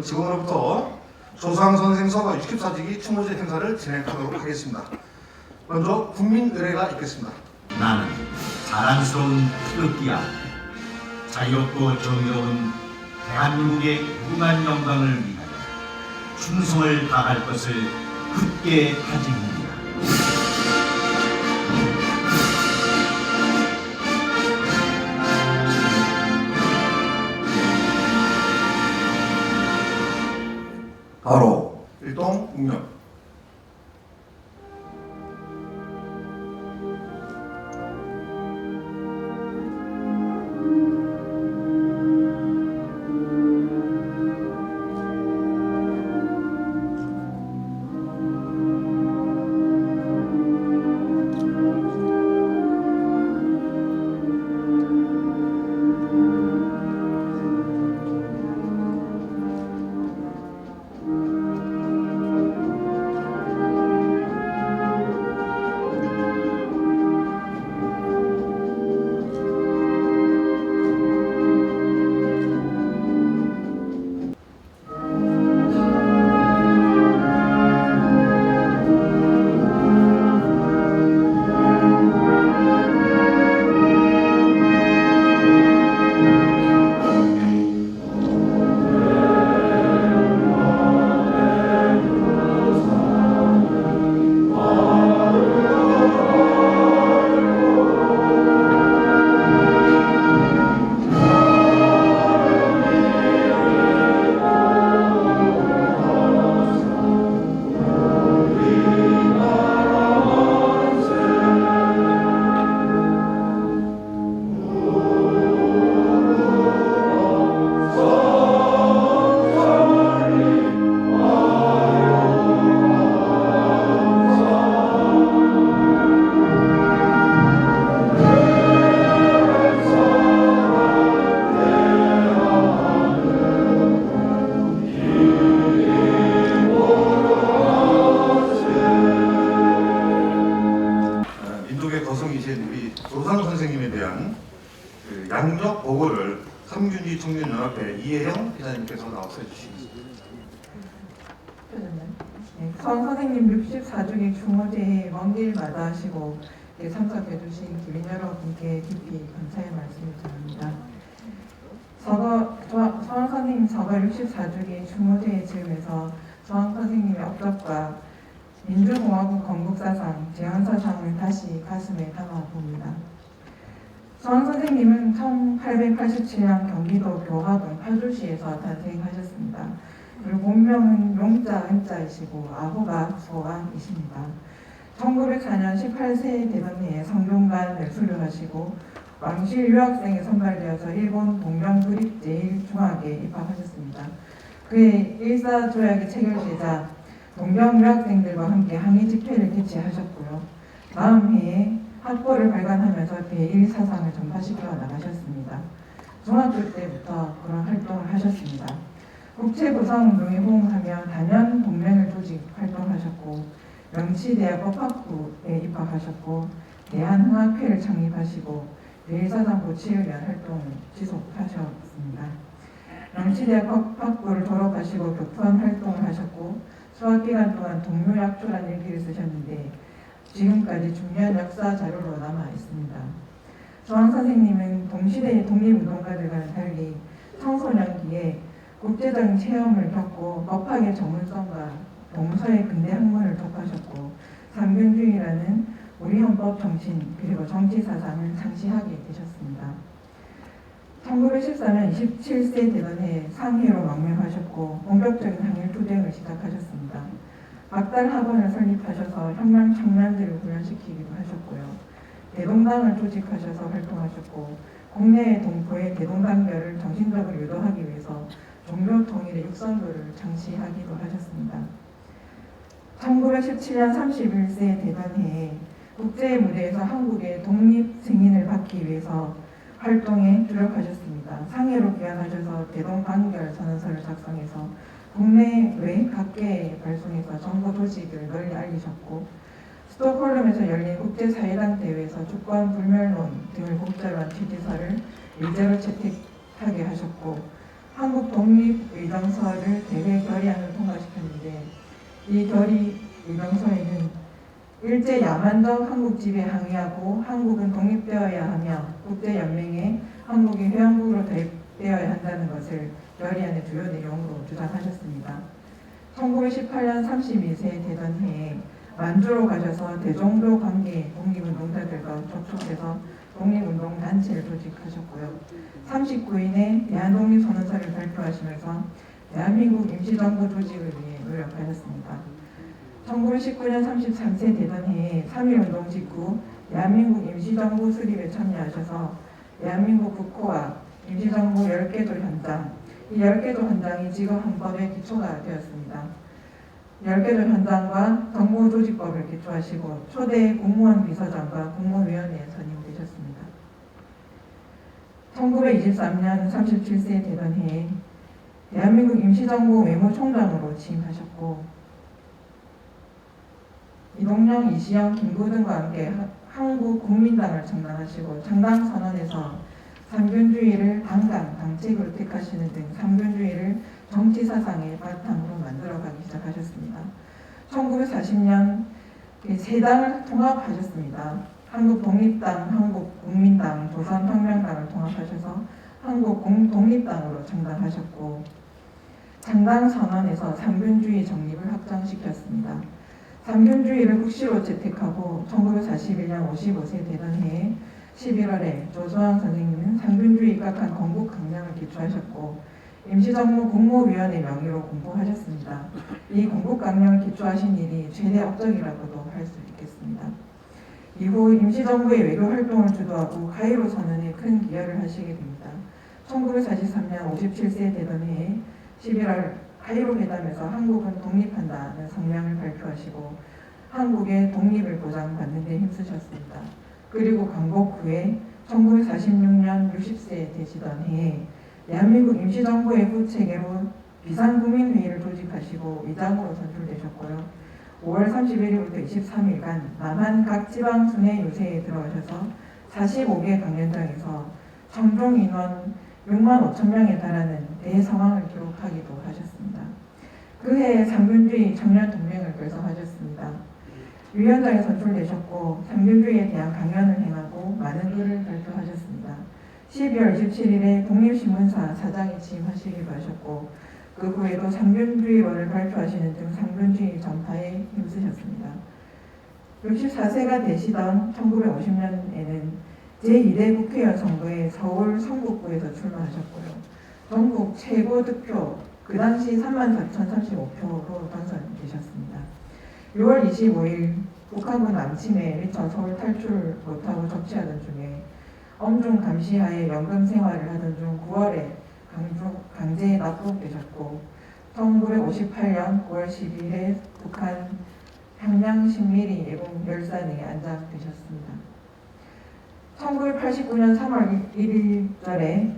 지금으로부터 조상 선생 서거 64주기 추모제 행사를 진행하도록 하겠습니다. 먼저 국민의례가 있겠습니다. 나는 자랑스러운 태극기 앞에 자유롭고 정의로운 대한민국의 무궁한 영광을 위하여 충성을 다할 것을 굳게 다짐합니다. 바로 일동묵념. 거성이신 우리 조상 선생님에 대한 양력 보고를 삼균지 청년연합회 이혜영 기자님께서 나와서 해주시겠습니다. 네, 선 선생님 64주기 추모제에 먼 길 마다하시고 참석해 주신 기민 여러분께 깊이 감사의 말씀을 드립니다. 서원 선생님 서거 64주기 추모제의 즈음에서 서원 선생님의 업적과 민주공화국 건국사상, 제헌사상을 다시 가슴에 담아봅니다. 서원 선생님은 1887년 경기도 교화동 파주시에서 탄생하셨습니다. 그리고 본명은 용자 은자이시고 아호가 소왕이십니다. 1904년 18세 되던 해에 성균관을 수료하시고 왕실 유학생에 선발되어서 일본 동명구립 제1중학에 입학하셨습니다. 그의 일사조약이 체결되자 동경 유학생들과 함께 항의 집회를 개최하셨고요. 다음 해에 학보를 발간하면서 대일 사상을 전파시켜 나가셨습니다. 중학교 때부터 그런 활동을 하셨습니다. 국제구성운동에 호응하며 단연 동맹을 조직 활동하셨고 명치대학 법학부에 입학하셨고 대한흥학회를 창립하시고 대일사상 고치를 위한 활동을 지속하셨습니다. 명치대학 법학부를 졸업하시고 교포한 활동을 하셨고 수학기간 동안 동묘약조란 일기를 쓰셨는데 지금까지 중요한 역사 자료로 남아 있습니다. 서원 선생님은 동시대의 독립운동가들과는 달리 청소년기에 국제적인 체험을 겪고 법학의 전문성과 동서의 근대 학문을 접하셨고 삼균주의라는 우리 헌법 정신 그리고 정치 사상을 상시하게 되셨습니다. 1914년 27세 되던 해에 상해로 망명하셨고 본격적인 항일 투쟁을 시작하셨습니다. 박달 학원을 설립하셔서 혁명 청년들을 훈련시키기도 하셨고요. 대동당을 조직하셔서 활동하셨고 국내의 동포의 대동단결을 정신적으로 유도하기 위해서 종교 통일의 육선도를 장치하기도 하셨습니다. 1917년 31세 되던 해에 국제 무대에서 한국의 독립 승인을 받기 위해서 활동에 주력하셨습니다. 상해로 귀환하셔서 대동단결 선언서를 작성해서 국내외 각계에 발송해서 정보 조직을 널리 알리셨고 스톡홀름에서 열린 국제사회당 대회에서 주권 불멸론 등을 곡자로 한 취지서를 일제로 채택하게 하셨고 한국 독립의정서를 대회 결의안을 통과시켰는데 이 결의 의정서에는 일제 야만적 한국 지배에 항의하고 한국은 독립되어야 하며 국제연맹에 한국이 회원국으로 도입되어야 한다는 것을 결의안의 주요 내용으로 주장하셨습니다. 1918년 32세 되던 해에 만주로 가셔서 대종교 관계 독립운동자들과 접촉해서 독립운동 단체를 조직하셨고요. 39인의 대한독립선언서를 발표하시면서 대한민국 임시정부 조직을 위해 노력하셨습니다. 1919년 33세 되던 해에 3.1운동 직후 대한민국 임시정부 수립에 참여하셔서 대한민국 국호와 임시정부 10개조 현장, 이 10개조 현장이 지금 헌법의 기초가 되었습니다. 10개조 현장과 정부조직법을 기초하시고 초대 국무원 비서장과 국무위원회에 선임되셨습니다. 1923년 37세 되던 해에 대한민국 임시정부 외무총장으로 취임하셨고 이동영, 이시영, 김구등과 함께 한국국민당을 창당하시고 창당선언에서 삼균주의를 당강, 당책으로 택하시는 등 삼균주의를 정치사상의 바탕으로 만들어가기 시작하셨습니다. 1940년 세 당을 통합하셨습니다. 한국독립당, 한국국민당, 조선혁명당을 통합하셔서 한국독립당으로 창당하셨고 창당선언에서 삼균주의 정립을 확정시켰습니다. 삼균주의를 국시로 채택하고 1941년 55세 되던 해에 11월에 조소왕 선생님은 삼균주의 입각한 건국 강령을 기초하셨고 임시정부 국무위원회 명의로 공부하셨습니다. 이 건국 강령을 기초하신 일이 최대 업적이라고도 할 수 있겠습니다. 이후 임시정부의 외교 활동을 주도하고 카이로 선언에 큰 기여를 하시게 됩니다. 1943년 57세 되던 해에 11월 카이로 회담에서 한국은 독립한다는 성명을 발표하시고 한국의 독립을 보장받는 데 힘쓰셨습니다. 그리고 광복 후에 1946년 60세 되시던 해에 대한민국 임시정부의 후체계로 비상국민회의를 조직하시고 의장으로 선출되셨고요. 5월 31일부터 23일간 남한 각 지방 순회 유세에 들어가셔서 45개 강연장에서 청중 인원 6만 5천 명에 달하는 대성황을 기록하기도 하셨습니다. 그해 삼균주의 청년동맹을 결성하셨습니다. 위원장에 선출되셨고 삼균주의에 대한 강연을 행하고 많은 글을 발표하셨습니다. 12월 27일에 독립신문사 사장에 취임하시기도 하셨고 그 후에도 삼균주의론을 발표하시는 등 삼균주의 전파에 힘쓰셨습니다. 64세가 되시던 1950년에는 제2대 국회의원 선거에 서울 성북구에서 출마하셨고요. 전국 최고 득표, 그 당시 34,035표로 당선되셨습니다. 6월 25일 북한군 남침에 미처 서울 탈출 못하고 적치하던 중에 엄중 감시하에 연금 생활을 하던 중 9월에 강제에 납북되셨고 1958년 9월 12일에 북한 평양 신미리 예봉 열산에 안장되셨습니다. 1989년 3월 1일절에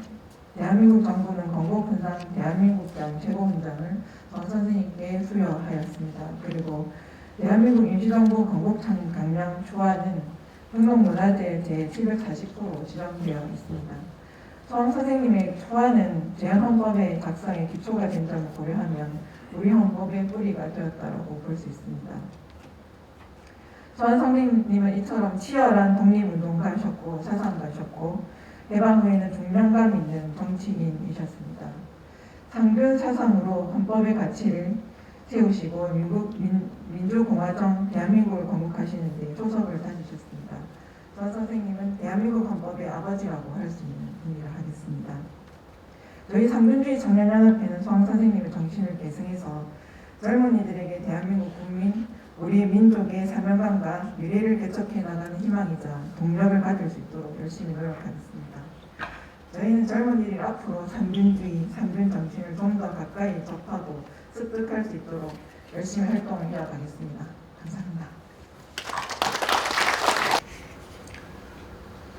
대한민국 정부는 건국훈장 대한민국장 최고훈장을 정 선생님께 수여하였습니다. 그리고 대한민국 임시정부 건국강령 초안은 등록문화재 제749로 지정되어 있습니다. 정 선생님의 초안은 제한헌법의 작성에 기초가 된 점을 고려하면 우리 헌법의 뿌리가 되었다고 볼 수 있습니다. 정 선생님은 이처럼 치열한 독립운동가셨고 사상가셨고 해방 후에는 중량감 있는 정치인이셨습니다. 상균 사상으로 헌법의 가치를 세우시고 민주공화정 대한민국을 건국하시는 데 초석을 다지셨습니다. 정 선생님은 대한민국 헌법의 아버지라고 할 수 있는 분이라 하겠습니다. 저희 삼균주의 청년연합회는 정 선생님의 정신을 계승해서 젊은이들에게 대한민국 국민, 우리 민족의 사명감과 미래를 개척해 나가는 희망이자 동력을 가질 수 있도록 열심히 노력하겠습니다. 저희는 젊은이들이 앞으로 삼균주의, 삼균 정신을 좀 더 가까이 접하고 습득할 수 있도록 열심히 활동을 해나가겠습니다. 감사합니다.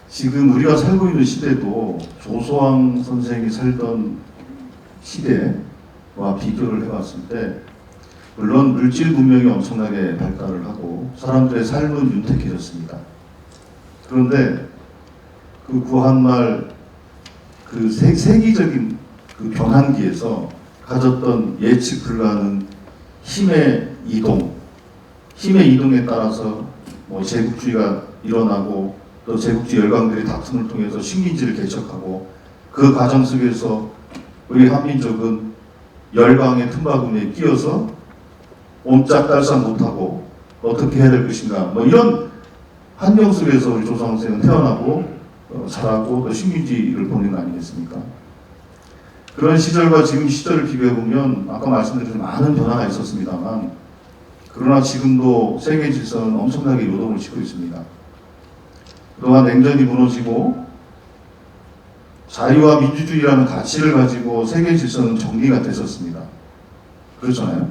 지금 우리가 살고 있는 시대도 조소왕 선생이 살던 시대와 비교를 해봤을 때 물론 물질 문명이 엄청나게 발달을 하고 사람들의 삶은 윤택해졌습니다. 그런데 그 구한말 그 세기적인 그 변환기에서 가졌던 예측 불가능 힘의 이동에 따라서 뭐 제국주의가 일어나고 또 제국주의 열강들의 다툼을 통해서 식민지를 개척하고 그 과정 속에서 우리 한민족은 열강의 틈바구니에 끼어서 옴짝달싹 못하고 어떻게 해야 될 것인가 뭐 이런 환경 속에서 우리 조상생은 태어나고 자라고 또 식민지를 보낸 거 아니겠습니까? 그런 시절과 지금 시절을 비교해보면 아까 말씀드린 많은 변화가 있었습니다만 그러나 지금도 세계 질서는 엄청나게 요동을 치고 있습니다. 그동안 냉전이 무너지고 자유와 민주주의라는 가치를 가지고 세계 질서는 정리가 됐었습니다. 그렇잖아요.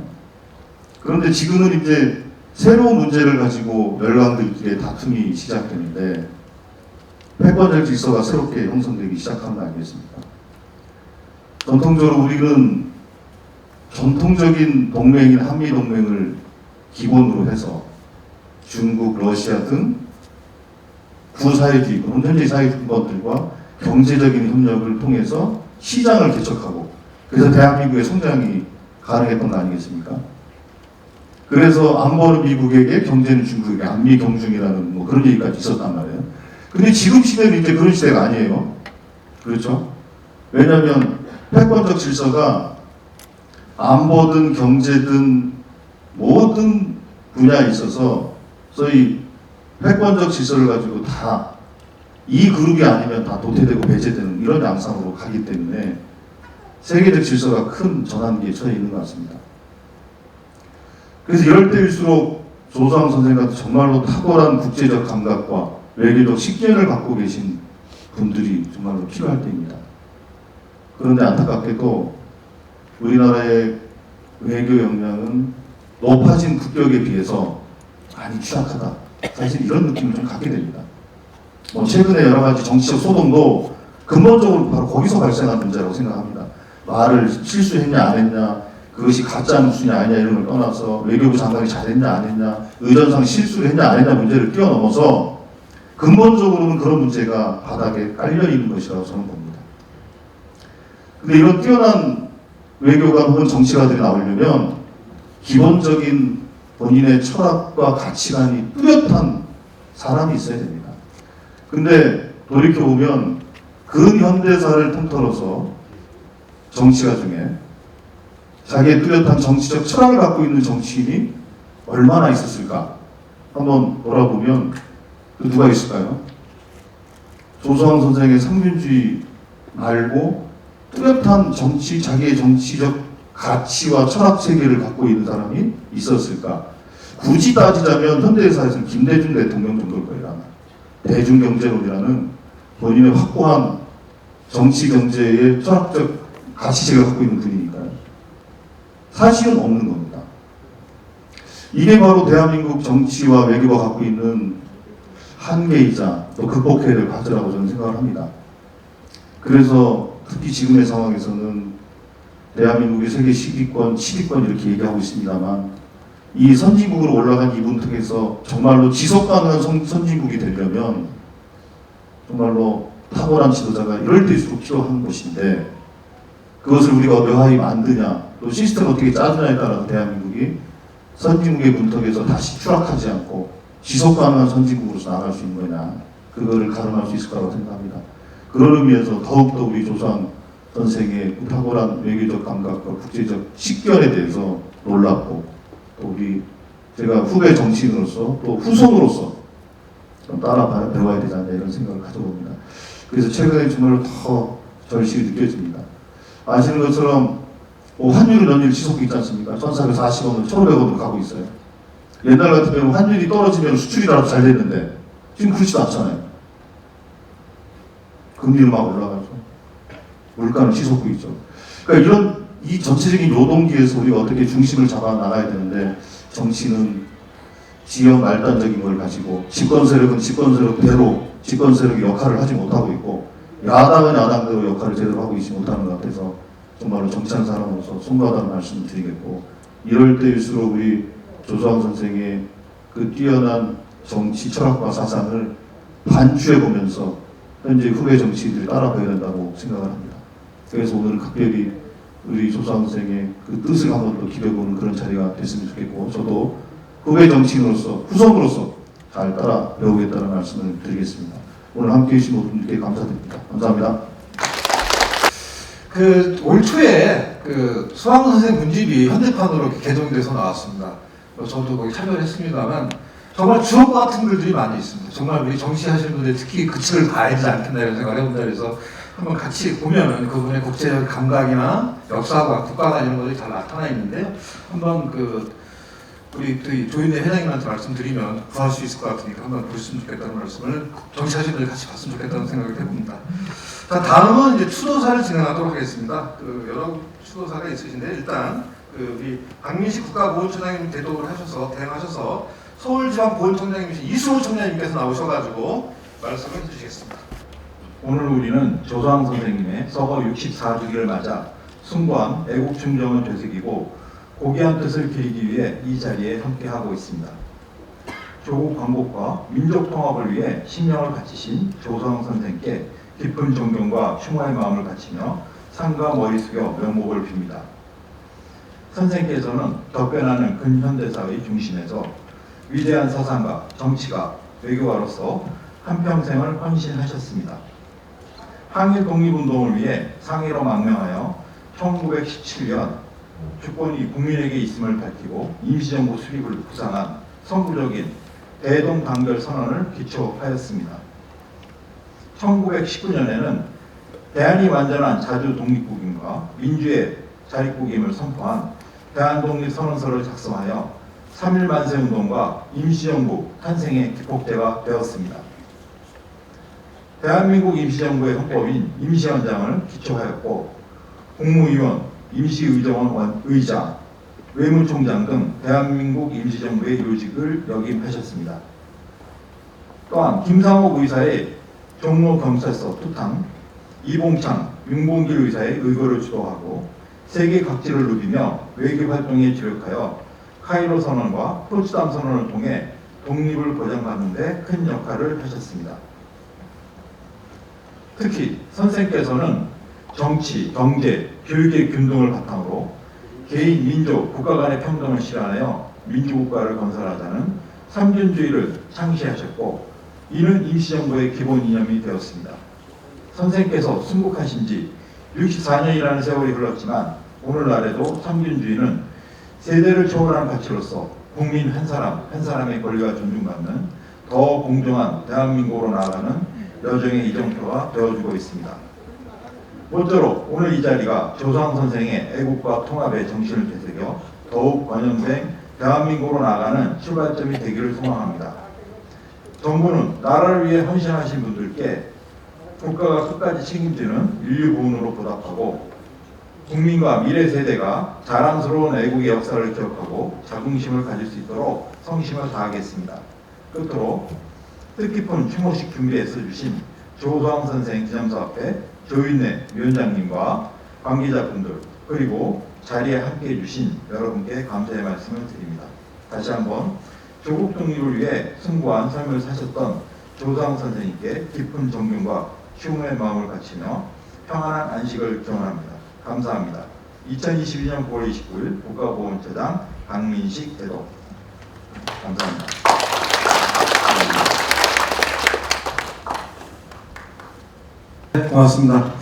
그런데 지금은 이제 새로운 문제를 가지고 열강들끼리의 다툼이 시작되는데 패권적 질서가 새롭게 형성되기 시작한 거 아니겠습니까? 전통적으로 우리는 전통적인 동맹인 한미동맹을 기본으로 해서 중국, 러시아 등 구사회주의권, 현재 사회주의권들과 경제적인 협력을 통해서 시장을 개척하고 그래서 대한민국의 성장이 가능했던 거 아니겠습니까? 그래서 안보는 미국에게 경제는 중국에게 안미 경중이라는 뭐 그런 얘기까지 있었단 말이에요. 근데 지금 시대는 이제 그런 시대가 아니에요. 그렇죠? 왜냐하면 패권적 질서가 안보든 경제든 모든 분야에 있어서 소위 패권적 질서를 가지고 다 이 그룹이 아니면 다 도태되고 배제되는 이런 양상으로 가기 때문에 세계적 질서가 큰 전환기에 처해 있는 것 같습니다. 그래서 이럴 때일수록 조수왕 선생 같은 정말로 탁월한 국제적 감각과 외교적 식견을 갖고 계신 분들이 정말로 필요할 때입니다. 그런데 안타깝게도 우리나라의 외교 역량은 높아진 국격에 비해서 많이 취약하다. 사실 이런 느낌을 좀 갖게 됩니다. 뭐 최근에 여러 가지 정치적 소동도 근본적으로 바로 거기서 발생한 문제라고 생각합니다. 말을 실수했냐 안 했냐, 그것이 가짜 뉴스냐 아니냐 이런 걸 떠나서 외교부 장관이 잘했냐 안 했냐, 의전상 실수를 했냐 안 했냐 문제를 뛰어넘어서 근본적으로는 그런 문제가 바닥에 깔려 있는 것이라고 저는 봅니다. 근데 이런 뛰어난 외교관 혹은 정치가들이 나오려면 기본적인 본인의 철학과 가치관이 뚜렷한 사람이 있어야 됩니다. 근데 돌이켜보면 근현대사를 통틀어서 정치가 중에 자기의 뚜렷한 정치적 철학을 갖고 있는 정치인이 얼마나 있었을까? 한번 돌아보면 그 누가 있을까요? 조수왕 선생의 상민주의 말고 뚜렷한 자기의 정치적 가치와 철학 체계를 갖고 있는 사람이 있었을까? 굳이 따지자면 현대사에서는 김대중 대통령 정도일 거예요. 아마. 대중경제론이라는 본인의 확고한 정치 경제의 철학적 가치체를 갖고 있는 분이니까요. 사실은 없는 겁니다. 이게 바로 대한민국 정치와 외교가 갖고 있는 한계이자 또 극복해야 될 과제라고 저는 생각을 합니다. 그래서 특히 지금의 상황에서는 대한민국이 세계 10위권, 7위권 이렇게 얘기하고 있습니다만 이 선진국으로 올라간 이분 통해서 정말로 지속 가능한 선진국이 되려면 정말로 탁월한 지도자가 이럴 때일수록 필요한 것인데 그것을 우리가 묘하게 만드냐 또 시스템을 어떻게 짜느냐에 따라서 대한민국이 선진국의 문턱에서 다시 추락하지 않고 지속 가능한 선진국으로서 나아갈 수 있는 거냐 그거를 가름할 수 있을 거라고 생각합니다. 그런 의미에서 더욱더 우리 조수왕 선생의 탁월한 외교적 감각과 국제적 식견에 대해서 놀랍고 또 우리 제가 후배 정치인으로서 또 후손으로서 좀 따라 배워야 되지 않나 이런 생각을 가져봅니다. 그래서 최근에 정말로 더 절실히 느껴집니다. 아시는 것처럼 환율은 연일 지속돼 있지 않습니까? 1440원을 1500원으로 가고 있어요. 옛날 같으면 환율이 떨어지면 수출이라도 잘 됐는데 지금 그렇지도 않잖아요. 금리는 막 올라가서 물가는 치솟고 있죠. 그러니까 이런 이 전체적인 요동기에서 우리가 어떻게 중심을 잡아 나가야 되는데 정치는 지역 말단적인 걸 가지고 집권 세력은 집권 세력대로 집권 세력의 역할을 하지 못하고 있고 야당은 야당대로 역할을 제대로 하고 있지 못하는 것 같아서 정말로 정치하는 사람으로서 송구하다는 말씀을 드리겠고 이럴 때일수록 우리 조수왕 선생의 그 뛰어난 정치 철학과 사상을 반추해 보면서 현재 후배 정치인들이 따라가야 된다고 생각을 합니다. 그래서 오늘 각별히 우리 조수환 선생의 그 뜻을 한번 더 기려보는 그런 자리가 됐으면 좋겠고, 저도 후배 정치인으로서, 후손으로서 잘 따라 배우겠다는 말씀을 드리겠습니다. 오늘 함께해 주신 모든 분들께 감사드립니다. 감사합니다. 올 초에 수학 선생 문집이 현대판으로 개정돼서 나왔습니다. 저도 거기 참여를 했습니다만 정말 주옥 같은 글들이 많이 있습니다. 정말 우리 정치하시는 분들 특히 그 책을 봐야 되지 않겠나 이런 생각을 해본다 그래서 한번 같이 보면은 그분의 국제적 감각이나 역사와 국가나 이런 것들이 잘 나타나 있는데요. 한번 우리 조윤래 회장님한테 말씀드리면 구할 수 있을 것 같으니까 한번 보셨으면 좋겠다는 말씀을 정치하시는 분들 같이 봤으면 좋겠다는 생각을 해봅니다. 자, 다음은 이제 추도사를 진행하도록 하겠습니다. 여러 추도사가 있으신데 일단 우리 박민식 국가보훈처장님 대행하셔서 서울지방보훈청장님이신 이승우 청장님께서 나오셔가지고 말씀을 해주시겠습니다. 오늘 우리는 조소왕 선생님의 서거 64주기를 맞아 숭고한 애국충정을 되새기고 고귀한 뜻을 기리기 위해 이 자리에 함께하고 있습니다. 조국 광복과 민족 통합을 위해 신명을 바치신 조소왕 선생께 깊은 존경과 추모의 마음을 바치며 상과 머리 숙여 명목을 빕니다. 선생께서는 덧변하는 근현대사의 중심에서 위대한 사상가, 정치가, 외교가로서 한평생을 헌신하셨습니다. 항일 독립운동을 위해 상해로 망명하여 1917년 주권이 국민에게 있음을 밝히고 임시정부 수립을 구상한 선구적인 대동단결 선언을 기초하였습니다. 1919년에는 대한이 완전한 자주 독립국임과 민주의 자립국임을 선포한 대한독립선언서를 작성하여 3.1 만세운동과 임시정부 탄생의 기폭제가 되었습니다. 대한민국 임시정부의 헌법인 임시헌장을 기초하였고 국무위원, 임시의정원 의장, 외무총장 등 대한민국 임시정부의 요직을 역임하셨습니다. 또한 김상옥 의사의 종로경찰서 투탕, 이봉창, 윤봉길 의사의 의거를 주도하고 세계 각지를 누비며 외교활동에 주력하여 카이로 선언과 포츠담 선언을 통해 독립을 보장하는 데 큰 역할을 하셨습니다. 특히 선생께서는 정치, 경제, 교육의 균등을 바탕으로 개인, 민족, 국가 간의 평등을 실현하여 민주국가를 건설하자는 삼균주의를 창시하셨고 이는 임시정부의 기본 이념이 되었습니다. 선생께서 순국하신 지 64년이라는 세월이 흘렀지만 오늘날에도 삼균주의는 세대를 초월한 가치로서 국민 한 사람 한 사람의 권리가 존중받는 더 공정한 대한민국으로 나아가는 여정의 이정표가 되어주고 있습니다. 모쪼록 오늘 이 자리가 조소왕 선생의 애국과 통합의 정신을 되새겨 더욱 번영된 대한민국으로 나아가는 출발점이 되기를 소망합니다. 정부는 나라를 위해 헌신하신 분들께 국가가 끝까지 책임지는 인류 부훈으로 보답하고 국민과 미래 세대가 자랑스러운 애국의 역사를 기억하고 자긍심을 가질 수 있도록 성심을 다하겠습니다. 끝으로 뜻깊은 추모식 준비해서 주신 조소왕 선생 기념사 앞에 조윤래 위원장님과 관계자분들 그리고 자리에 함께해 주신 여러분께 감사의 말씀을 드립니다. 다시 한번 조국 독립을 위해 숭고한 삶을 사셨던 조소왕 선생님께 깊은 존경과 추모의 마음을 바치며 평안한 안식을 기원합니다. 감사합니다. 2022년 9월 29일 국가보훈처장 박민식 대도. 감사합니다. 네, 고맙습니다.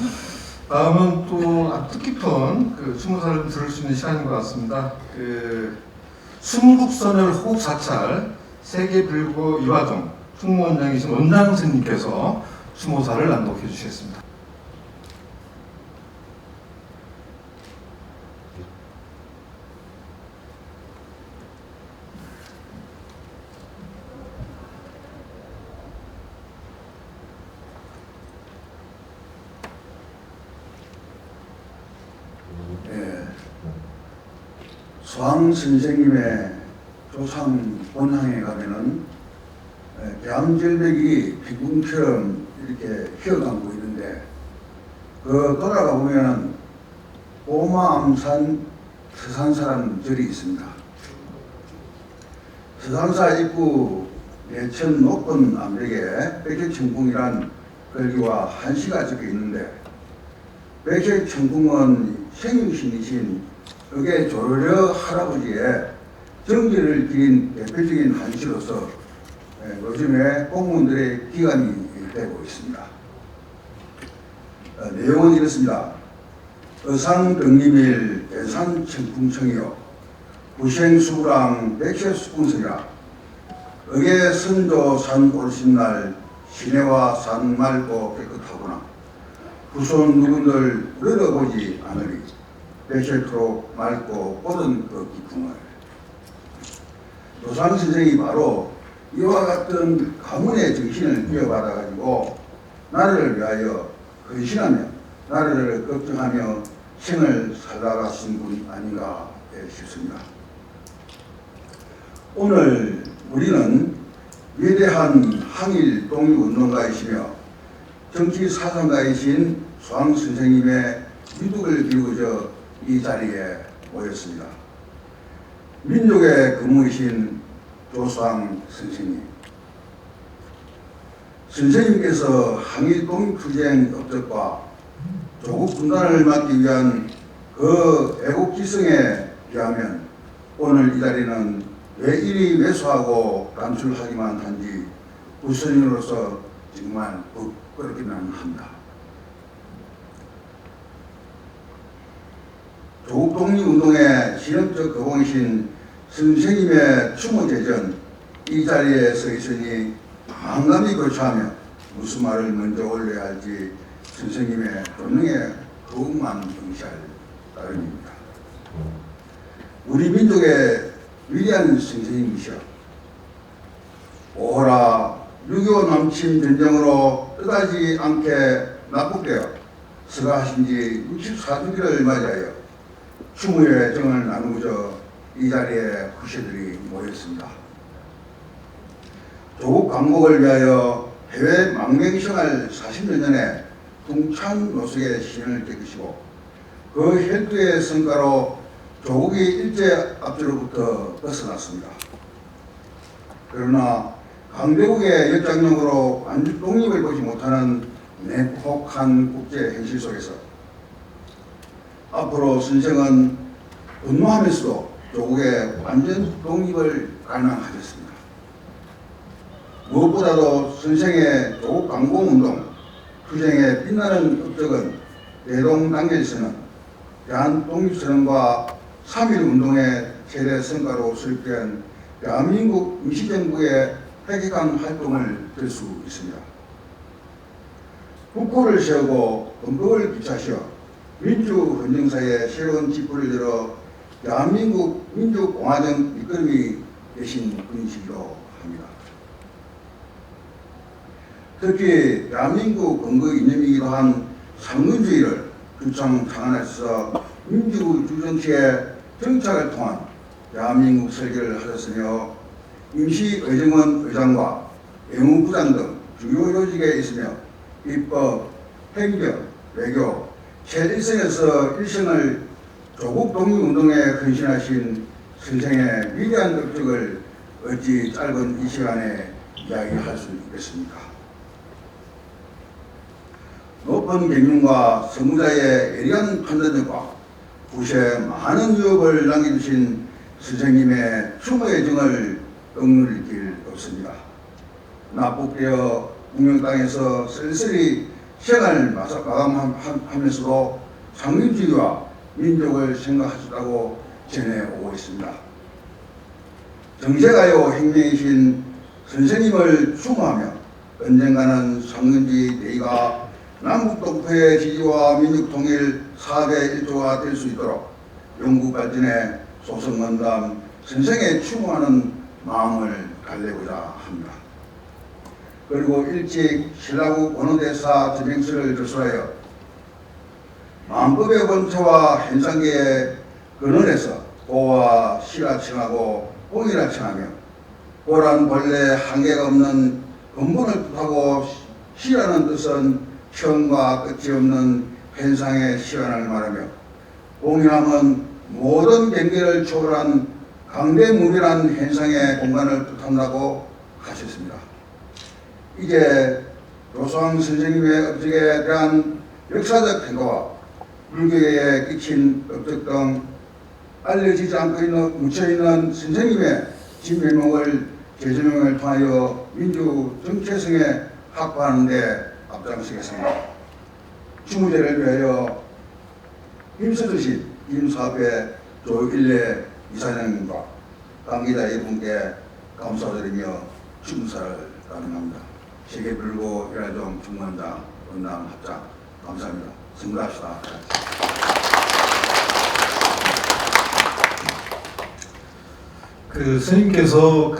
다음은 또 뜻깊은 추모사를 들을 수 있는 시간인 것 같습니다. 순국선열 호국사찰 세계불교 이화정 총무원장이신 원장 스님께서 추모사를 낭독해 주시겠습니다. 소왕 선생님의 조상 본향에 가면은 대암절벽이 비궁처럼 이렇게 휘어가고 있는데 그 돌아가 보면은 보마암산 서산사라는 절이 있습니다. 서산사 입구 예천 높은 암벽에 백제천궁이란 글귀와 한시가 적혀 있는데 백색 천궁은 생육신이신 의계 조르려 할아버지의 정기를 기린 대표적인 한시로서 요즘에 공무원들의 기관이 되고 있습니다. 내용은 이렇습니다. 의상등림일 대산천궁청이요 부생수랑 백색수궁성이라 의계 선조 산 오르신날 시내와 산 맑고 깨끗하구나 후손 누군들 늘어보지 않으리 백색토록 맑고 뻗은 그 기풍을 조상 선생이 바로 이와 같은 가문의 정신을 이어받아가지고 나라를 위하여 헌신하며 나라를 걱정하며 생을 살아가신 분 아닌가 싶습니다. 오늘 우리는 위대한 항일 독립운동가이시며 정치 사상가이신 수왕 선생님의 유득을 빌고저 이 자리에 모였습니다. 민족의 근무이신 조수왕 선생님. 선생님께서 항일 독립투쟁 업적과 조국 분단을 막기 위한 그 애국지성에 비하면 오늘 이 자리는 왜 이리 왜소하고 단출하기만 한지 부선인으로서 정말 부끄럽기는 합니다. 조국 독립운동의 실험적 거봉이신 선생님의 추모제전 이 자리에 서 있으니 반감이 교차하며 무슨 말을 먼저 올려야 할지 선생님의 본능에 더욱만 응시할 따름입니다. 우리 민족의 위대한 선생님이시여 오호라 6.25 남침 전쟁으로 뜻하지 않게 납북되어 서가하신 지 64주기를 맞이하여 추모의 정을 나누고자 이 자리에 후세들이 모였습니다. 조국 강복을 위하여 해외 망명생활 40년 전에 동창 노석의 신을 깨끗이고 그 혈투의 성과로 조국이 일제 압제로부터 벗어났습니다. 그러나 강대국의 역장령으로 완전 독립을 보지 못하는 냉혹한 국제 현실 속에서 앞으로 선생은 분노하면서도 조국의 완전 독립을 갈망하셨습니다. 무엇보다도 선생의 조국 강공운동, 투쟁의 빛나는 업적은 대동단계에서는 대한독립선언과 3.1운동의 최대 성과로 수립된 대한민국 임시정부의 획획한 활동을 들 수 있습니다. 국호를 세우고 헌법을 비차시어 민주헌정사에 새로운 지표를 열어 대한민국 민주공화정 밑거름이 되신 분이시기도 합니다. 특히 대한민국 근거 이념이기도 한 상근주의를 주창 창안하셔서 민주주의 정치의 정착을 통한 대한민국 설계를 하셨으며 임시의정원 의장과 외무부장 등 주요 요직에 있으며 입법, 행정, 외교, 최일선에서 일선을 조국 독립운동에 헌신하신 선생의 위대한 업적을 어찌 짧은 이 시간에 이야기할 수 있겠습니까? 높은 경륜과 선구자의 예리한 판단력과 후세에 많은 유업을 남겨주신 선생님의 추모의 정을 억눌릴 길 없습니다. 납북되어 국명 땅에서 쓸쓸히 생활 마감하면서도 상민주의와 민족을 생각하셨다고 전해오고 있습니다. 정세가요 행명이신 선생님을 추모하며 언젠가는 상근지 대의가 남북동포의 지지와 민족통일 4대 1조가 될 수 있도록 영국 발전에 소승원담 선생에 추모하는 마음을 달래고자 합니다. 그리고 일찍 신라국 원어대사 전행서를 저술하여 만법의 본체와 현상계의 근원에서 보와 시라 칭하고 공이라 칭하며 보란 본래 한계가 없는 근본을 뜻하고 시라는 뜻은 처음과 끝이 없는 현상의 시간을 말하며 공이함은 모든 경계를 초월한 강대무변한 현상의 공간을 뜻한다고 하셨습니다. 이제 조수왕 선생님의 업적에 대한 역사적 평가와 불교에 끼친 업적 등 알려지지 않고 있는 묻혀있는 선생님의 진면목을 재조명을 통하여 민주 정체성에 확보하는 데 앞장서겠습니다. 추모제를 위하여 힘써주신 임사업의 조일래 이사장님과 관계자 여러분께 감사드리며 충사를 감사합니다. 세계불교 일화종 중만장 원남 합장 감사합니다. 승부합시다. 그 스님께서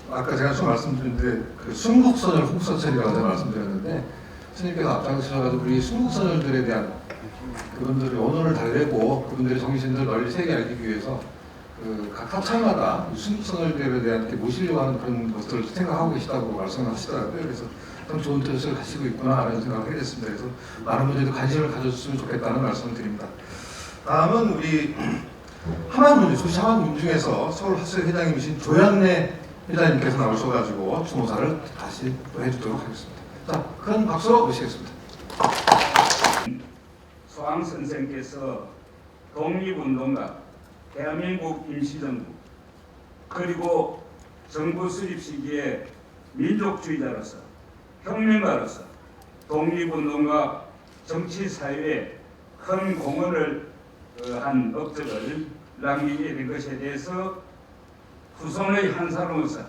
아까 제가 좀 말씀드렸는데 순국선열 홍선철이라고 제가 말씀드렸는데 스님께서 앞장서셔가지고 우리 순국선열들에 대한 그분들의 원혼을 달래고 그분들의 정신을 널리 세계 알리기 위해서 각 사찰마다 순국선열들에 대한 이렇게 모시려고 하는 그런 것들을 생각하고 계시다고 말씀을 하시더라고요. 그래서 참 좋은 뜻을 가지고 있구나라는 생각을 하게 됐습니다. 그래서 많은 분들이 관심을 가져줬으면 좋겠다는 말씀을 드립니다. 다음은 우리 하만문중, 조시 하만문중에서 서울 화수의 회장님이신 조양래 회장님께서 나오셔가지고 추모사를 다시 또 해주도록 하겠습니다. 자, 큰 박수로 모시겠습니다. 소왕 선생께서 독립운동가, 대한민국 임시정부, 그리고 정부 수립 시기에 민족주의자로서, 혁명가로서 독립운동가 정치사회에 큰 공헌을 한 업적을 남기게 된 것에 대해서 후손의 한 사람으로서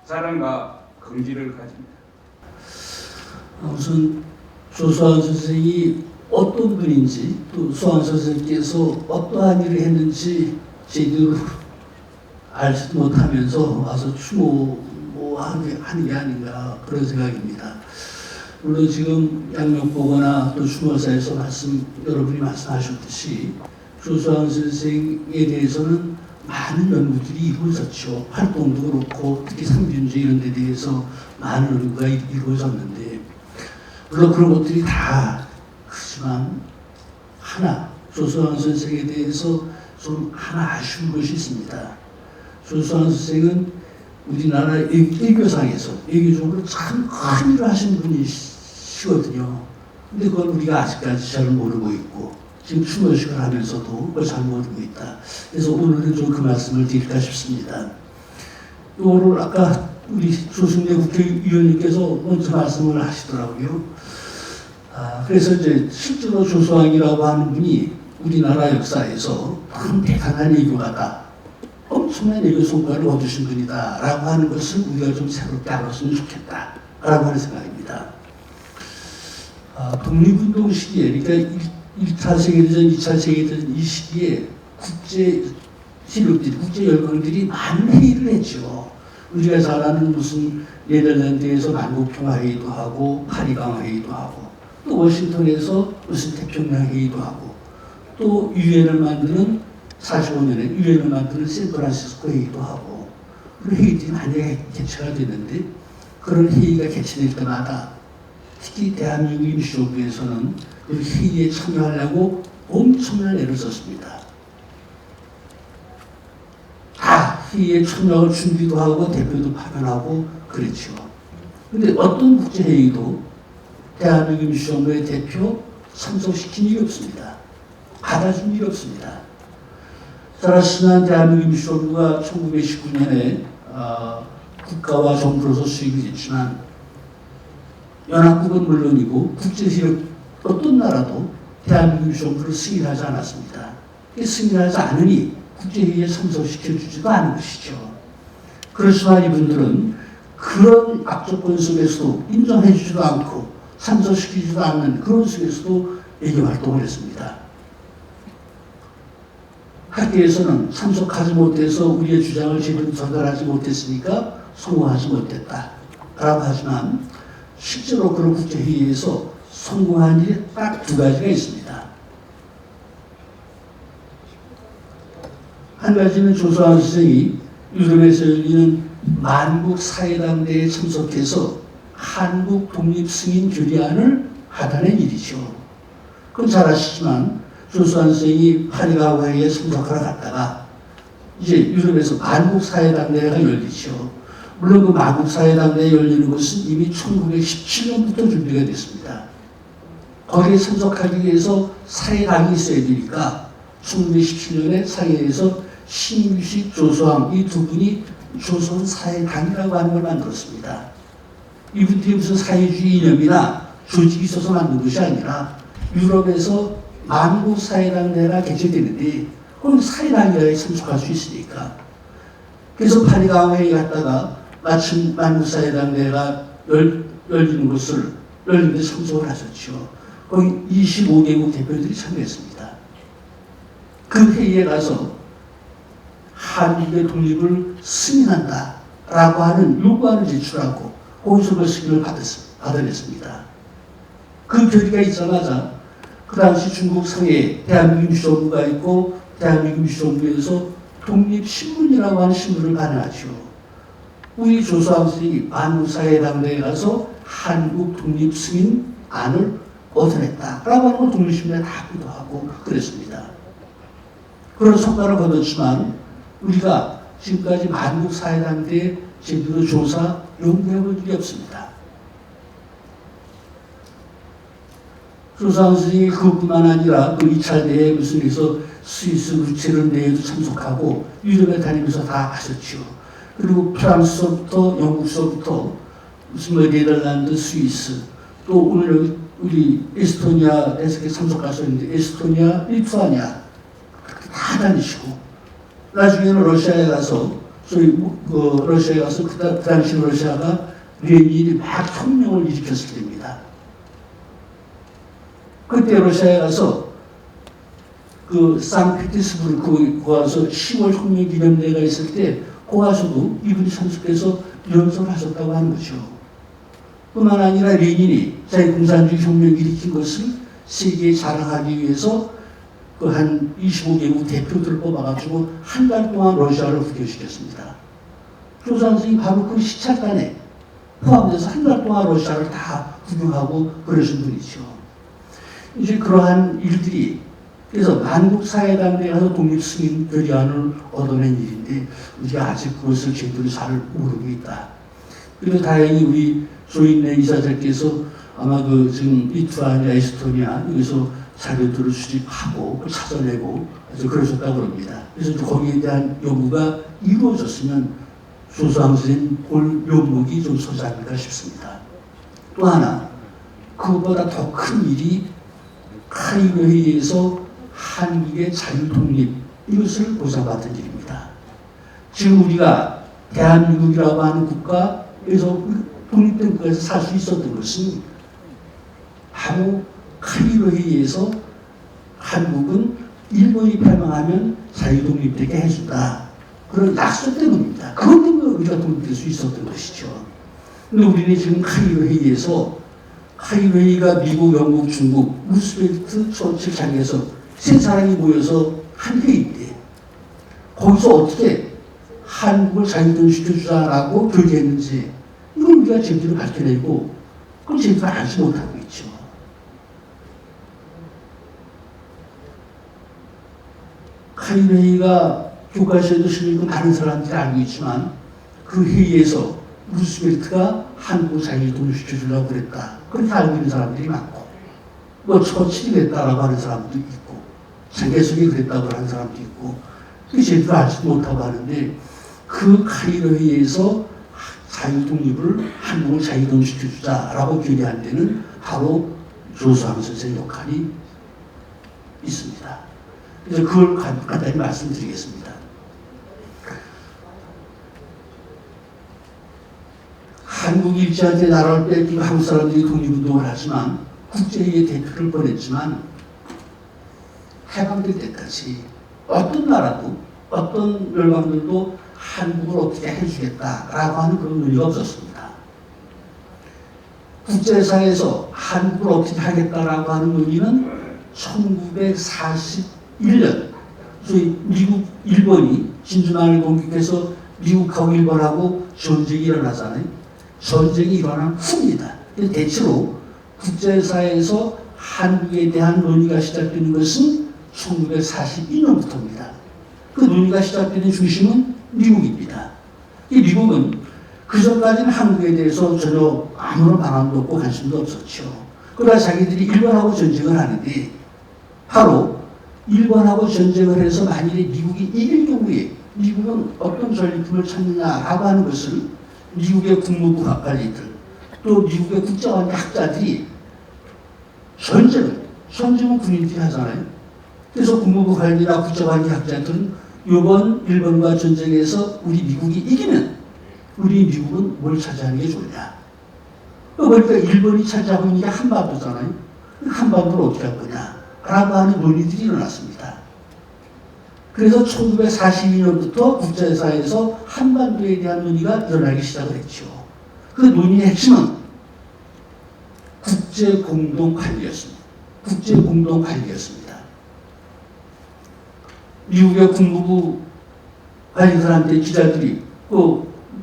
자랑과 긍지를 가집니다. 우선 조수환 선생이 어떤 분인지 또 수환 선생께서 어떠한 일을 했는지 제대로 알지도 못하면서 와서 추모하는 게 아닌가 그런 생각입니다. 물론 지금 양명보거나 또 추모사에서 여러분이 말씀하셨듯이 조수환 선생에 대해서는 많은 연구들이 이루어졌죠. 활동도 그렇고 특히 상균제 이런 데 대해서 많은 연구가 이루어졌는데 물론 그런 것들이 다 크지만 하나 조수환 선생에 대해서 좀 하나 아쉬운 것이 있습니다. 조수환 선생은 우리나라 애교상에서 애교적으로 참 큰 일을 하신 분이시거든요. 근데 그걸 우리가 아직까지 잘 모르고 있고 지금 추모식을 하면서도 그걸 잘 모르고 있다. 그래서 오늘은 좀 그 말씀을 드릴까 싶습니다. 이거를 아까 우리 조승래 국회의원님께서 먼저 말씀을 하시더라고요. 그래서 이제 실제로 조수왕이라고 하는 분이 우리나라 역사에서 참 대단한 애교가다, 엄청난 애교 성과를 얻으신 분이다라고 하는 것을 우리가 좀 새롭게 알았으면 좋겠다라고 하는 생각입니다. 독립운동 시기에, 그러니까 1차 세계대전, 2차 세계대전 이 시기에 국제 세력들이, 국제 열강들이 많은 회의를 했죠. 우리가 잘 아는 무슨 네덜란드에서 남북평화회의도 하고 파리강화회의도 하고 또 워싱턴에서 무슨 태평양회의도 하고 또 유엔을 만드는 45년에 유엔을 만드는 샌프란시스코 회의도 하고 그런 회의들이 많이 개최가 되는데 그런 회의가 개최될 때마다 특히 대한민국 임시정부에서는 그 회의에 참여하려고 엄청난 애를 썼습니다. 다 회의에 참여할 준비도 하고 대표도 파견하고 그랬죠. 근데 어떤 국제회의도 대한민국 임시정부의 대표 참석시킨 일이 없습니다. 받아준 일이 없습니다. 잘 아시지만 대한민국 임시정부가 1919년에 국가와 정부로서 수립이 됐지만 연합국은 물론이고 국제세력 어떤 나라도 대한민국 임시정부를 승인하지 않았습니다. 승인하지 않으니 국제회의에 참석시켜주지도 않은 것이죠. 그렇지만 이분들은 그런 악조건 속에서도 인정해주지도 않고 참석시키지도 않는 그런 속에서도 애교 활동을 했습니다. 학계에서는 참석하지 못해서 우리의 주장을 제대로 전달하지 못했으니까 성공하지 못했다 라고 하지만 실제로 그런 국제회의에서 성공한 일이 딱 두 가지가 있습니다. 한 가지는 조수환 선생이 유럽에서 열리는 만국사회당대에 참석해서 한국 독립승인 결의안을 하다는 일이죠. 그건 잘 아시지만 조수환 선생이 파리가화회의에 참석하러 갔다가 이제 유럽에서 만국사회당대회가 열리죠. 물론 그 만국사회당대회 열리는 것은 이미 1917년부터 준비가 됐습니다. 거기에 참석하기 위해서 사회당이 있어야 되니까 1917년에 사회에서 신유식, 조소왕 이 두 분이 조선 사회당이라고 하는 걸 만들었습니다. 이분들이 무슨 사회주의 이념이나 조직이 있어서 만든 것이 아니라 유럽에서 만국 사회당대가 개최되는데 그럼 사회당이라에 참석할 수 있으니까. 그래서 파리강 회의 갔다가 마침 만국 사회당대가 열리는 데 참석을 하셨죠. 거기 25개국 대표들이 참여했습니다. 그 회의에 가서 한국의 독립을 승인한다라고 하는 요구안을 제출하고 거기서 그 승인을 받아냈습니다. 그 결의가 있자마자 그 당시 중국 상해에 대한민국 임시정부가 있고 대한민국 임시정부에서 독립신문이라고 하는 신문을 발행하죠. 우리 조소왕 선생이 만국사회당대에 가서 한국 독립 승인안을 얻어냈다라고 하는 걸 독립신문에 다 보도하고 그랬습니다. 그런 성과를 거뒀지만 우리가 지금까지 만국사회당대에 제대로 조사, 연구해본 적이 없습니다. 조소왕 선생이 그것뿐만 아니라 그 2차 대회 무슨 해서 스위스 루체른 대회도 참석하고 유럽에 다니면서 다 하셨죠. 그리고 프랑스서부터 영국서부터 무슨 네덜란드, 스위스 또 오늘 여기 우리 에스토니아에서 참석하셨는데 에스토니아, 리투아니아 다 다니시고 나중에는 러시아에 가서 러시아에 가서 그 당시 러시아가 레닌이 막 혁명을 일으켰을 때입니다. 그때 러시아에 가서 그 상페테르부르크 가서 10월 혁명 기념대회가 있을 때 거기서도 이분이 참석해서 연설을 하셨다고 하는 거죠. 뿐만 아니라 레닌이 자기 공산주의 혁명을 일으킨 것을 세계에 자랑하기 위해서 그 한 25개국 대표들을 뽑아가지고 한 달 동안 러시아를 구경시켰습니다. 조소왕 선생이 바로 그 시찰단에 포함돼서 한 달 동안 러시아를 다 구경하고 그러신 분이죠. 이제 그러한 일들이 그래서 만국사회당대에 가서 독립승인 결의안을 얻어낸 일인데 우리가 아직 그것을 제대로 잘 모르고 있다. 그리고 다행히 우리 조인래 이사장께서 아마 그 지금 리투아니아, 에스토니아 여기서 자료들을 수집하고 찾아내고 그래서 그러셨다고 합니다. 그래서 거기에 대한 연구가 이루어졌으면 조소왕 선생님 볼 면목이 좀 서지 않을까 싶습니다. 또 하나 그것보다 더 큰 일이 카이로 회의에서 한국의 자유독립 이것을 보장받은 일입니다. 지금 우리가 대한민국이라고 하는 국가에서 독립된 국가에서 살 수 있었던 것은 바로 카이로 회의에서 한국은 일본이 패망하면 자유독립되게 해준다. 그런 약속 때문입니다. 그것 때문에 우리가 독립될 수 있었던 것이죠. 근데 우리는 지금 카이로 회의에서 카이로 회의가 미국, 영국, 중국, 루스벨트, 처칠 장에서 세 사람이 모여서 한 회의인데 거기서 어떻게 한국을 자유독립시켜주자라고 결의했는지 이걸 우리가 제대로 밝혀내고 그걸 제대로 알지 못하고 있죠. 카이로 회의가 교과서에도 실리고 많은 사람들이 알고 있지만 그 회의에서 루스벨트가 한국을 자유독립시켜주려고 그랬다. 그렇게 알고 있는 사람들이 많고 뭐 처칠이 그랬다라고 하는 사람도 있고 장개석이 그랬다고 하는 사람도 있고 그게 제대로 알지 못하고 하는데 그 카이로 회의에서 자유독립을 한국을 자유독립시켜주자라고 결의한 데는 바로 조소왕 선생의 역할이 있습니다. 그래서 그걸 간단히 말씀드리겠습니다. 한국이 일제할 때 나라를 뺏기고 한국 사람들이 독립운동을 하지만 국제회의 대표를 보냈지만 해방될 때까지 어떤 나라도 어떤 열강들도 한국을 어떻게 해주겠다라고 하는 그런 논의가 없었습니다. 국제사회에서 한국을 어떻게 하겠다라고 하는 논의는 1941년 소위 미국, 일본이 진주만을 공격해서 미국하고 일본하고 전쟁이 일어나잖아요. 전쟁이 일어난 후입니다. 대체로 국제사회에서 한국에 대한 논의가 시작되는 것은 1942년부터입니다. 그 논의가 시작되는 중심은 미국입니다. 이 미국은 그 전까지는 한국에 대해서 전혀 아무런 방안도 없고 관심도 없었죠. 그러다 자기들이 일본하고 전쟁을 하는데 바로 일본하고 전쟁을 해서 만일에 미국이 이길 경우에 미국은 어떤 전리품을 찾느냐라고 하는 것을 미국의 국무부 관리들 또 미국의 국제관계 학자들이 전쟁은 군인들이 하잖아요. 그래서 국무부 관리나 국제관계 학자들은 이번 일본과 전쟁에서 우리 미국이 이기면 우리 미국은 뭘 차지하는 게 좋냐. 그러니까 일본이 차지하고 있는 게 한반도잖아요. 한반도를 어떻게 할 거냐. 라고 하는 논의들이 일어났습니다. 그래서 1942년부터 국제사회에서 한반도에 대한 논의가 일어나기 시작을 했죠. 그 논의의 핵심은 국제공동관리였습니다. 국제공동관리였습니다. 미국의 국무부 관리들한테 기자들이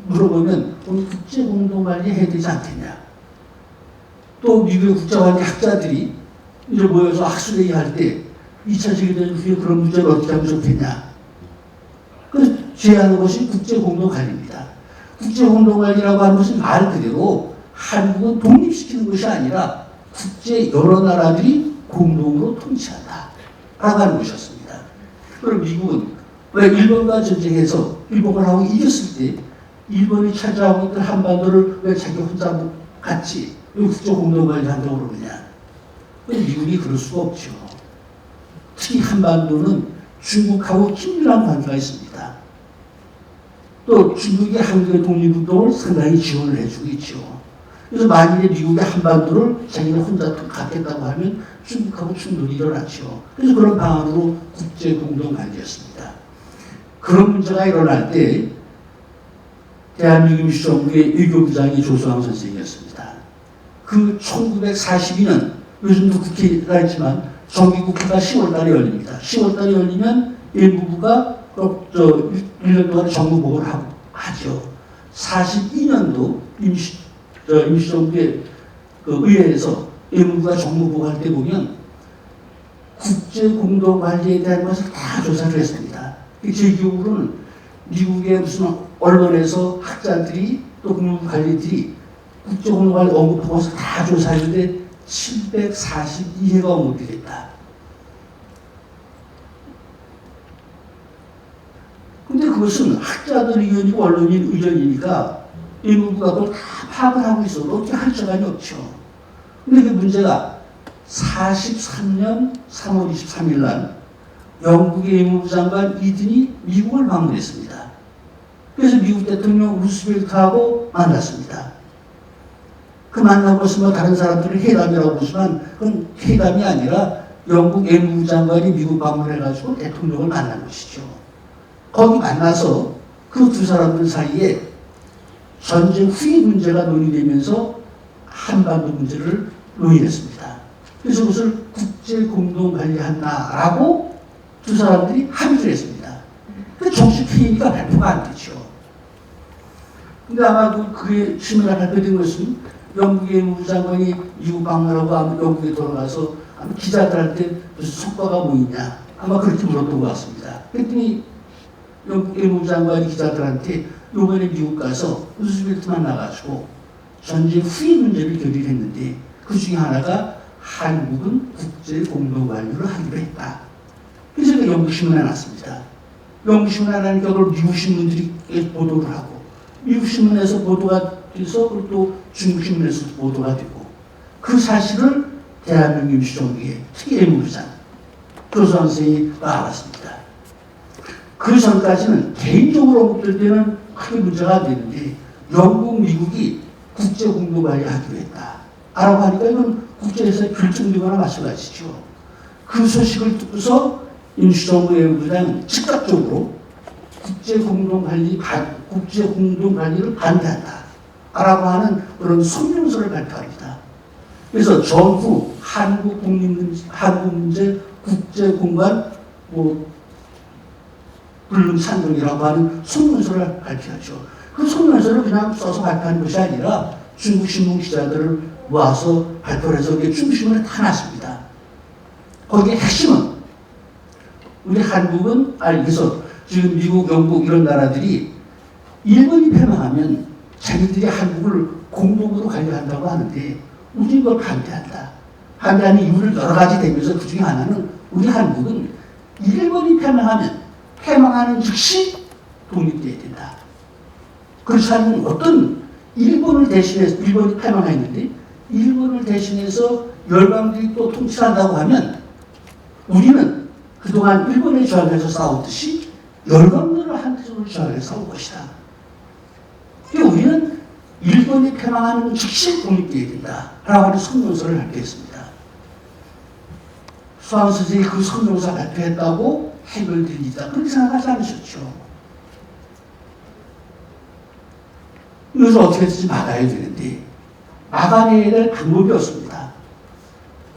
물어보면 오늘 국제공동관리 해야 되지 않겠냐. 또 미국의 국제관계 학자들이 이제 모여서 학술회의 할 때 2차 세계대전 후에 그런 문제를 어떻게 하면 좋겠냐. 그래서 제안한 것이 국제공동관리입니다. 국제공동관리라고 하는 것은 말 그대로 한국은 독립시키는 것이 아니라 국제 여러 나라들이 공동으로 통치한다. 라고 하는 것이었습니다. 그럼 미국은 왜 일본과 전쟁에서 일본을 하고 이겼을 때 일본이 차지하고 있던 한반도를 왜 자기 혼자 같이 국제공동관리 한다고 그러느냐. 미국이 그럴 수가 없죠. 특히 한반도는 중국하고 긴밀한 관계가 있습니다. 또 중국이 한국의 독립운동을 상당히 지원을 해주고 있죠. 그래서 만일에 미국이 한반도를 자기네 혼자 갖겠다고 하면 중국하고 충돌이 일어났죠. 그래서 그런 방안으로 국제공동관리였습니다. 그런 문제가 일어날 때 대한민국 민주정부의 외교부장이 조수왕 선생이었습니다. 그 1942년 요즘도 국회가 있지만 정기국회가 10월달에 열립니다. 10월달에 열리면 외무부가 1년 동안 정무보고를 하죠. 42년도 임시정부의 의회에서 외무부가 정무보고할 때 보면 국제공동관리에 대한 것을 다 조사를 했습니다. 제 기억으로는 미국의 무슨 언론에서 학자들이 또 국무부 관리들이 국제공동관리 언급하고서 다 조사했는데 742회가 언급이 됐다. 근데 그것은 학자들 의견이고 언론인 의견이니까 외무부가 그걸 다 파악을 하고 있어도 어떻게 할 시간이 없죠. 근데 그 문제가 43년 3월 23일 날 영국의 외무부 장관 이든이 미국을 방문했습니다. 그래서 미국 대통령 루스벨트하고 만났습니다. 그 만나고 있으면 다른 사람들은 회담이라고 보지만 그건 회담이 아니라 영국 외무부 장관이 미국 방문해가지고 대통령을 만난 것이죠. 거기 만나서 그 두 사람들 사이에 전쟁 후의 문제가 논의되면서 한반도 문제를 논의했습니다. 그래서 그것을 국제공동관리한다라고 두 사람들이 합의를 했습니다. 그 정식 회의니까 발표가 안 되죠. 근데 아마 그게 신문에 발표된 것은 영국의 외무부 장관이 미국 방문하고 아마 영국에 돌아가서 아마 기자들한테 무슨 성과가 뭐 있냐 아마 그렇게 물었던 것 같습니다. 그랬더니 영국 외무부 장관이 기자들한테 이번에 미국 가서 루스벨트 만나가지고 전쟁 후의 문제를 결의했는데 그 중에 하나가 한국은 국제공동관리를 하기로 했다. 그래서 그 영국 신문에 났습니다. 영국 신문에 나니까 그걸 미국 신문들이 보도를 하고 미국 신문에서 보도가 돼서 또 중국 신문에서 보도가 되고 그 사실을 대한민국 임시정부의 특히 외무부장 조수왕 선생이 알았습니다. 그 전까지는 개인적으로 언급될 때는 크게 문제가 안 되는데 영국, 미국이 국제공동관리 하기로 했다. 라고 하니까 이건 국제에서의 결정되거나 마찬가지죠. 그 소식을 듣고서 임시정부 외무부장은 즉각적으로 국제공동관리를 반대한다. 라고 하는 그런 성명서를 발표합니다. 그래서 전후 한국 문제 국제공간 불능찬동이라고 하는 성명서를 발표하죠. 그 성명서를 그냥 써서 발표하는 것이 아니라 중국 신문 기자들을 모아서 발표를 해서 중국 신문에 다 났습니다. 거기에 핵심은 우리 한국은 그래서 지금 미국, 영국 이런 나라들이 일본이 패망하면 자기들이 한국을 공동으로 관리한다고 하는데 우리 이걸 반대한다. 반대하는 이유를 여러 가지 대면서 그 중에 하나는 우리 한국은 일본이 패망하는 즉시 독립돼야 된다. 그렇지 않으면 어떤 일본이 패망했는데 일본을 대신해서 열강들이 또 통치한다고 하면 우리는 그동안 일본에 저항해서 싸웠듯이 열강들을 한태적으로 저항해서 싸울 것이다. 그러니까 우리는 일본이 패망하는 즉시 독립돼야 된다라고 하는 성명서를 발표했습니다. 수왕 선생이 그 성명서 발표했다고 해결될 일이다. 그렇게 생각하지 않으셨죠. 이것을 어떻게 해서든지 막아야 되는데 막아내야 될 방법이 없습니다.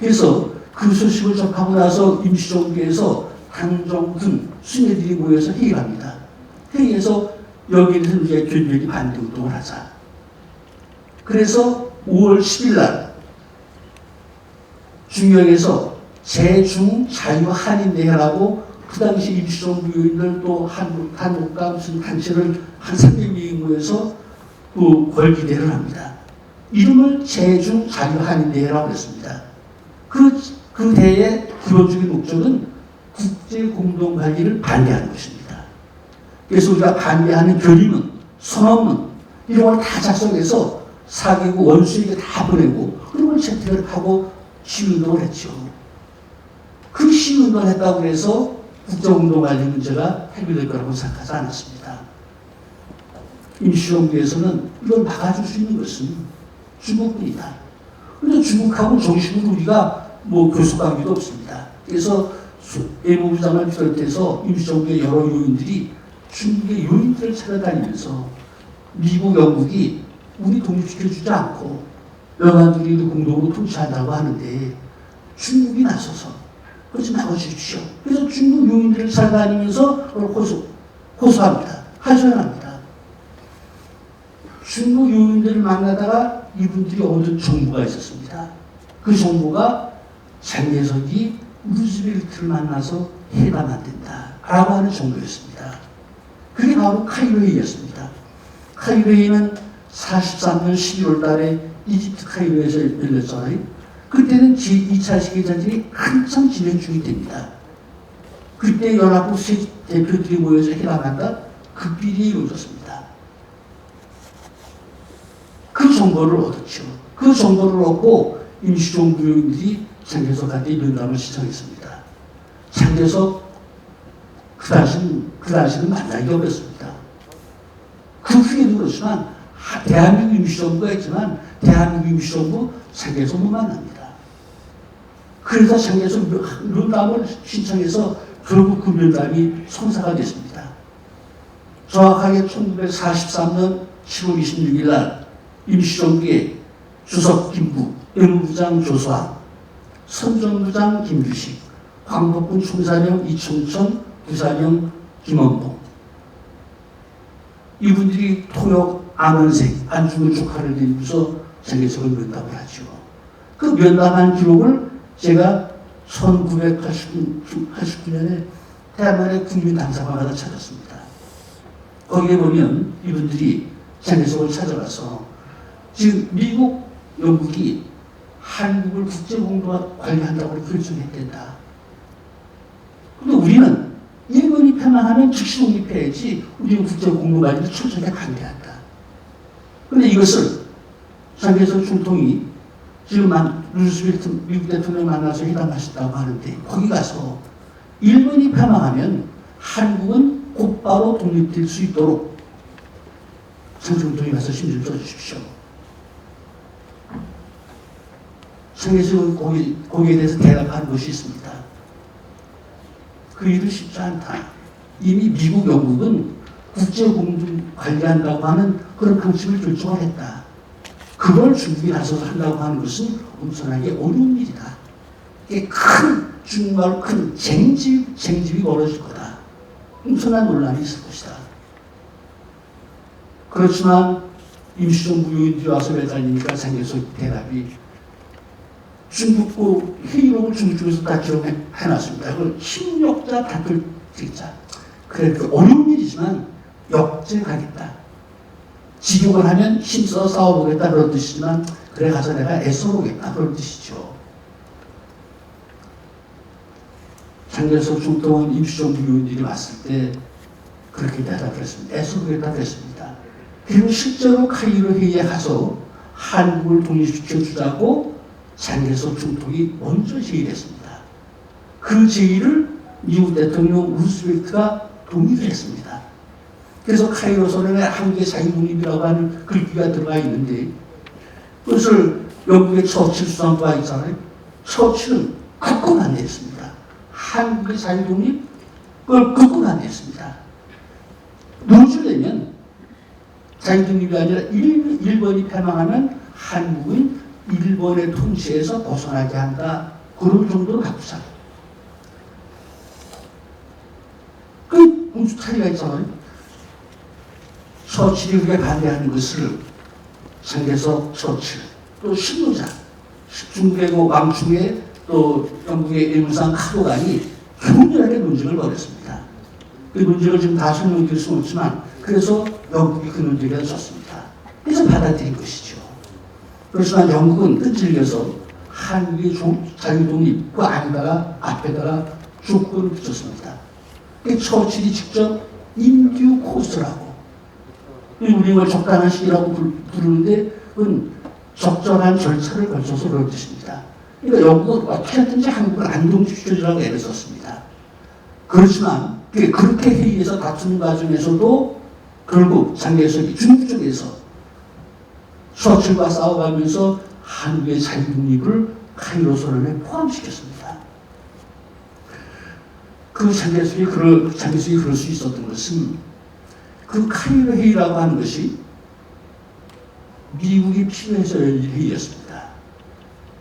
그래서 그 소식을 접하고 나서 임시정부에서 당정 등 수뇌들이 모여서 회의를 합니다. 회의에서 여기에 대해서 우리가 결별히 반대 운동을 하자. 그래서 5월 10일 날 중영에서 제중 자유한인대회라고 그 당시 임시정부 요인들 또 한국과 무슨 단체를 한 300명이 모여서 그 걸기대를 합니다. 이름을 제중 자유한인대회라고 했습니다. 그 대회의 기본적인 목적은 국제 공동 관리를 반대하는 것입니다. 그래서 우리가 반대하는 결의문, 선언문 이런 걸 다 작성해서 사개국 원수에게 다 보내고 그런 걸 채택을 하고 시위운동을 했죠. 그 시위운동을 했다고 해서 국제공동 관리 문제가 해결될 거라고 생각하지 않았습니다. 임시정부에서는 이걸 막아줄 수 있는 것은 중국뿐이다. 그런데 중국하고는 정식으로 우리가 교섭관계도 없습니다. 그래서 외무부 장관을 비롯해서 임시정부의 여러 요인들이 중국의 요인들을 찾아다니면서 미국, 영국이 우리 독립시켜주지 않고 영한들이 공동으로 통치한다고 하는데 중국이 나서서 그러지 말아주십시오. 그래서 중국 요인들을 찾아다니면서 호소합니다. 하소연합니다. 중국 요인들을 만나다가 이분들이 얻은 정보가 있었습니다. 그 정보가 장개석이 루즈벨트를 만나서 회담 안 된다라고 하는 정보였습니다. 그게 바로 카이로 회의였습니다. 카이로 회의는 43년 11월 달에 이집트 카이로에서 열렸잖아요. 그때는 제2차 세계대전이 한참 진행 중이 됩니다. 그때 연합국 대표들이 모여서 회담한다. 그 비리에 이루어졌습니다. 그 정보를 얻었죠. 그 정보를 얻고 임시정부 요인들이 장개석한테 면담을 신청했습니다. 장개석 그 당시는 만나기 어렵습니다. 그 후에도 그렇지만 대한민국 임시정부가 있지만 대한민국 임시정부 장개석 못 만납니다. 그래서 장개석 면담을 신청해서 결국 그 면담이 성사가 됐습니다. 정확하게 1943년 10월 26일 날 임시정부의 주석 김부, 외무부장 조수환, 선정부장 김규식, 광복군 총사령 이청천, 부사령 김원봉 이분들이 토역 안원생, 안중근 조카를 데리고서 장개석을 면담을 하죠. 그 면담한 기록을 제가 1989년에 대한민국의 국민당사관마다 찾았습니다. 거기에 보면 이분들이 장개석을 찾아가서 지금 미국, 영국이 한국을 국제공동화 관리한다고 결정했댄다. 근데 우리는 일본이 패망하면 즉시 독립해야지 우리는 국제공동관리를 철저하게 반대한다. 그런데 이것을 장개석 중통이 지금 루즈벨트 미국 대통령 만나서 회담하셨다고 하는데 거기 가서 일본이 패망하면 한국은 곧바로 독립될 수 있도록 장중통이 가서 심지 좀 써주십시오. 장개석은 거기에 대해서 대답한 것이 있습니다. 그 일은 쉽지 않다. 이미 미국, 영국은 국제공동 관리한다고 하는 그런 방침을 결정을 했다. 그걸 중국이 나서서 한다고 하는 것은 엄청나게 어려운 일이다. 이게 정말 큰 쟁집이 벌어질 거다. 엄청난 논란이 있을 것이다. 그렇지만 임시정부 요인들이 와서 매달리니까 장개석 대답이 중국고 회의록을 중국 쪽에서 다 기록해놨습니다. 그걸 힘력자 단글 찍자. 그래 어려운 일이지만 역제가겠다. 직역을 하면 힘써 싸워보겠다 그런 뜻이지만 그래 가서 내가 애써보겠다 그런 뜻이죠. 장개석 중동원 임시정부 요인들이 왔을 때 그렇게 대답했습니다. 애써 그렇게 대답했습니다. 그리고 실제로 카이로 회의에 가서 한국을 독립시켜주자고 장개석 중통이 먼저 제의했습니다. 그 제의를 미국 대통령 루스벨트가 동의를 했습니다. 그래서 카이로 선언에 한국의 자유독립이라고 하는 글귀가 들어가 있는데 그것을 영국의 처칠 수상부가 있잖아요. 처칠은 극구 반대했습니다. 한국의 자유독립 그걸 극구 반대했습니다. 노즐레면 자유독립이 아니라 일본이 패망하면 한국은 일본의 통치에서 벗어나게 한다. 그런 정도로 바꾸자. 그 공수 차이가 있잖아요. 처칠이 그게 반대하는 것을 장개석 처칠, 또 신노자, 중국의 왕충의 또 영국의 일문상 카도간이 격렬하게 논쟁을 벌였습니다. 그 논쟁을 지금 다 설명드릴 수는 없지만 그래서 영국이 그 논쟁에 졌습니다. 그래서 받아들인 것이죠. 그렇지만 영국은 끈질겨서 한국의 자유독립 그 안에다가 앞에다가 조건을 붙였습니다. 처칠이 직접 인듀 코스라고 우리 이걸 적당한 시기라고 부르는데 그건 적절한 절차를 거쳐서 그런 뜻입니다. 그러니까 영국은 어떻게 하든지 한국을 안동시켜주라고 애를 썼습니다. 그렇지만 그렇게 회의에서 다투는 과정에서도 결국 장개석이 중국 쪽에서 처칠과 싸워가면서 한국의 자유독립을 카이로 선언에 포함시켰습니다. 그 장개석이 그럴 수 있었던 것은 그 카이로 회의라고 하는 것이 미국이 필요해서 열린 회의였습니다.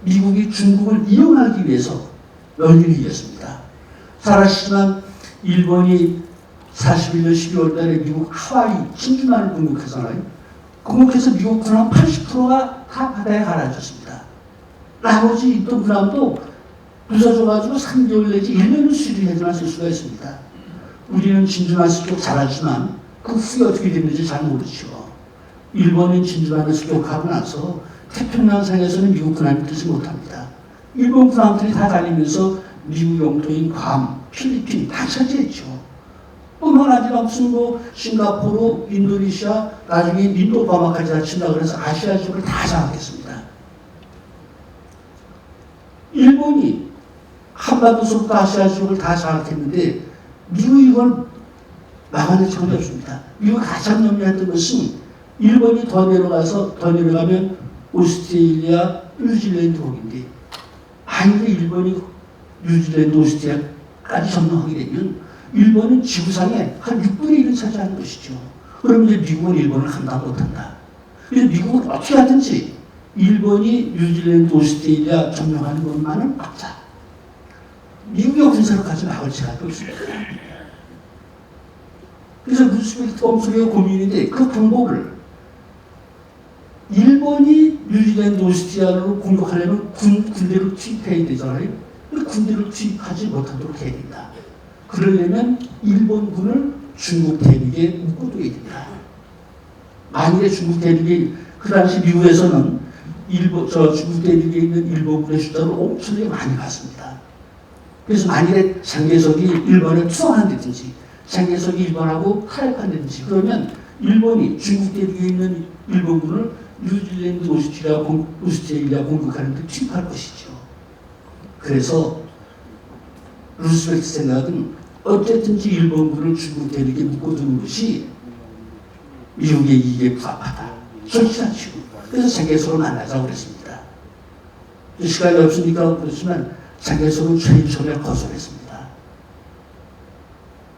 미국이 중국을 이용하기 위해서 열린 회의였습니다. 잘 아시지만 일본이 41년 12월 달에 미국 하와이 진주만을 공격하잖아요. 공격해서 미국 군함 80%가 다 바다에 가라앉았습니다. 나머지 있던 군함도 부서져가지고 3개월 내지 1년을 수리해야지만 쓸 수가 있습니다. 우리는 진주만 습격 잘하지만 그 후에 어떻게 됐는지 잘 모르죠. 일본은 진주만을 습격하고 나서 태평양상에서는 미국 군함이 뜨지 못합니다. 일본 군함들이 다 다니면서 미국 영토인 괌, 필리핀 다 차지했죠. 뿐만 아니라 무슨 싱가포르, 인도네시아, 나중에 인도 바마까지 다 친다고 해서 아시아 지역을 다 장악했습니다. 일본이 한반도서부터 아시아 지역을 다 장악했는데 미국이 이걸 막아낼 적이 없습니다. 미국이 가장 염려했던 것은 일본이 더 내려가면 오스트레일리아, 뉴질랜드 혹인데 만약에 일본이 뉴질랜드, 오스트레일리아까지 점령하게 되면 일본은 지구상에 한 6분의 1을 차지하는 것이죠. 그러면 이제 미국은 일본을 감당 못한다. 그래서 미국은 어떻게 하든지 일본이 뉴질랜드, 오스트레일리아 점령하는 것만은 막자. 미국의 군사력까지 막을 수밖에 없습니다. 그래서 루스벨트가 엄청나게 고민인데 그 방법을 일본이 뉴질랜드, 오스트리아를 공격하려면 군대를 투입해야 되잖아요. 군대를 투입하지 못하도록 해야 된다. 그러려면 일본군을 중국 대륙에 묶어둬야 된다. 만일에 중국 대륙이 그 당시 미국에서는 중국 대륙에 있는 일본군의 숫자를 엄청나게 많이 봤습니다. 그래서 만일에 장개석이 일본에 투항한다든지 장개석이 일본하고 타협한다든지 그러면 일본이 중국 대륙에 있는 일본군을 뉴질랜드, 오스트레일리아 공격하는 데 투입할 것이죠. 그래서 루스벨트 생각은 어쨌든지 일본군을 중국 대륙에 묶어두는 것이 미국의 이익에 부합하다. 절치하죠. 그래서 장개석을 만나자고 그랬습니다. 시간이 없으니까 그렇지만 장개석은 최인촌에 거절했습니다.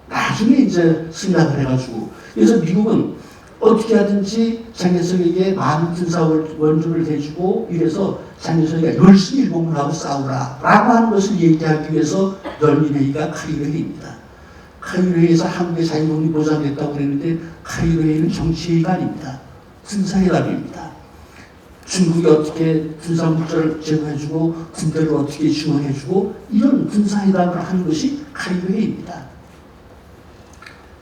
나중에 이제 승낙을 해가지고 그래서 미국은 어떻게 하든지 장개석에게 많은 군사 원조를 해주고 이래서 장개석이가 열심히 일본군하고 싸우라 라고 하는 것을 얘기하기 위해서 열린 회의가 카이로 회의입니다. 카이로 회의에서 한국의 자유독립이 보장됐다고 그랬는데 카이로 회의는 정치회의가 아닙니다. 군사회담입니다. 중국이 어떻게 군사물자를 제공해주고 군대를 어떻게 지원해주고 이런 군사회담을 하는 것이 카이로 회의입니다.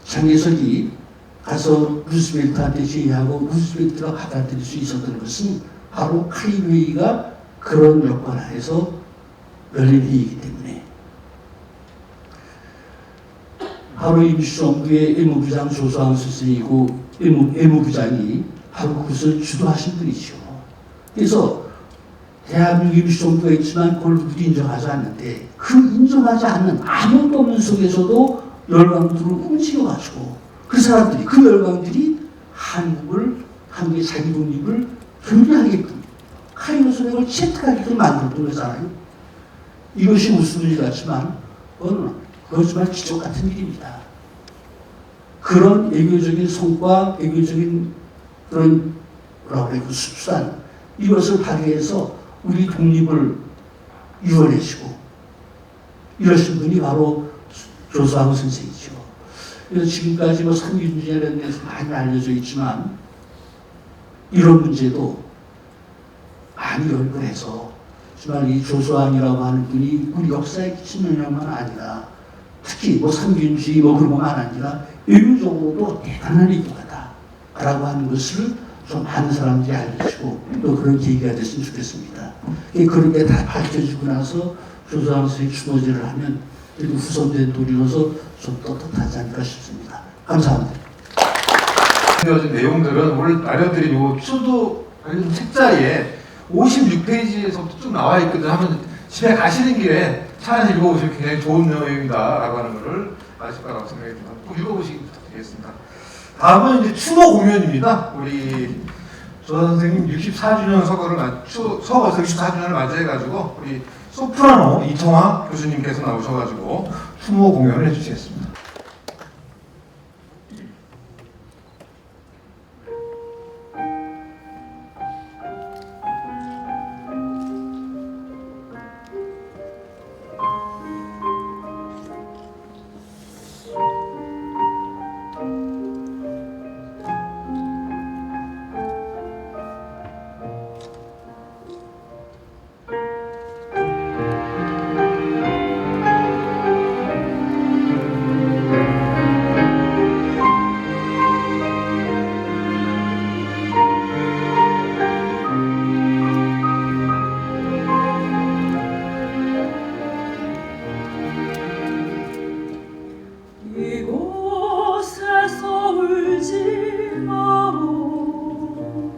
장개석이 가서 루스벨트한테 제의하고 루스벨트가 받아들일 수 있었던 것은 바로 카이로 회의가 그런 여건 하에서 열린 회의이기 때문에 바로 임시정부의 외무부장 조수환 선생이고 외무부장이 바로 그것을 주도하신 분이죠. 그래서 대한민국 임시정부가 있지만 그걸 누구도 인정하지 않는데 그 인정하지 않는 아무것도 없는 속에서도 열강들을 움직여가지고 그 사람들이 그 열강들이 한국의 자기 독립을 견디하게끔 카이로 선행을 채택하게끔 만들었던 거잖아요. 이것이 무슨 일 같지만 그건 정말 기적 같은 일입니다. 그런 외교적인 성과, 외교적인 그런 그 수단 이것을 발휘해서 우리 독립을 이뤄내시고 이러신 분이 바로 조수환 선생이죠. 그래서 지금까지 삼균주의라는 데서 많이 알려져 있지만 이런 문제도 많이 연구해서 정말 이 조수환이라고 하는 분이 우리 역사에 끼친 영향만 아니라 특히 삼균주의 그런 것만 아니라 외교적으로도 대단한 인물이다라고 하는 것을 좀 많은 사람들이 알려주고 또 그런 계기가 됐으면 좋겠습니다. 그런 게 다 밝혀지고 나서 조수환 선생이 추모제를 하면 그리고 후손된 도리로서 좀 떳떳하지 않을까 싶습니다. 감사합니다. 되어진 내용들은 오늘 마련드린 요 추도 책자에 56페이지에서부터 쭉 나와 있거든. 하면 집에 가시는 길에 차 안에서 읽어보시면 굉장히 좋은 내용이다라고 하는 것을 아실 거라고 생각이 듭니다. 꼭 읽어보시기 부탁드리겠습니다. 다음은 이제 추모 공연입니다. 우리 조 선생님 64주년 서거에서 64주년을 맞이해가지고 우리 소프라노 이청화 교수님께서 나오셔가지고 추모 공연을 해주시겠습니다. 이곳에서 울지 마오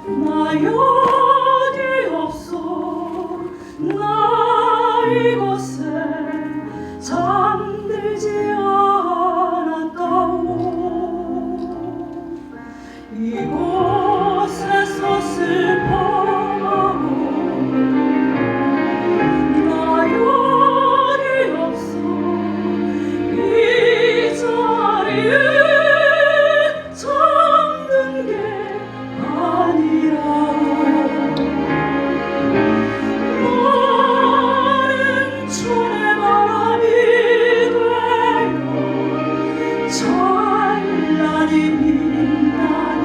나 여기 없어 나 이곳에 잠들지 않았다오 이곳에서 슬퍼하오 나 여기 없어 이 자리에 잠든 게 아니라오 너는 촌의 바람이 되어 찬란히 빛나는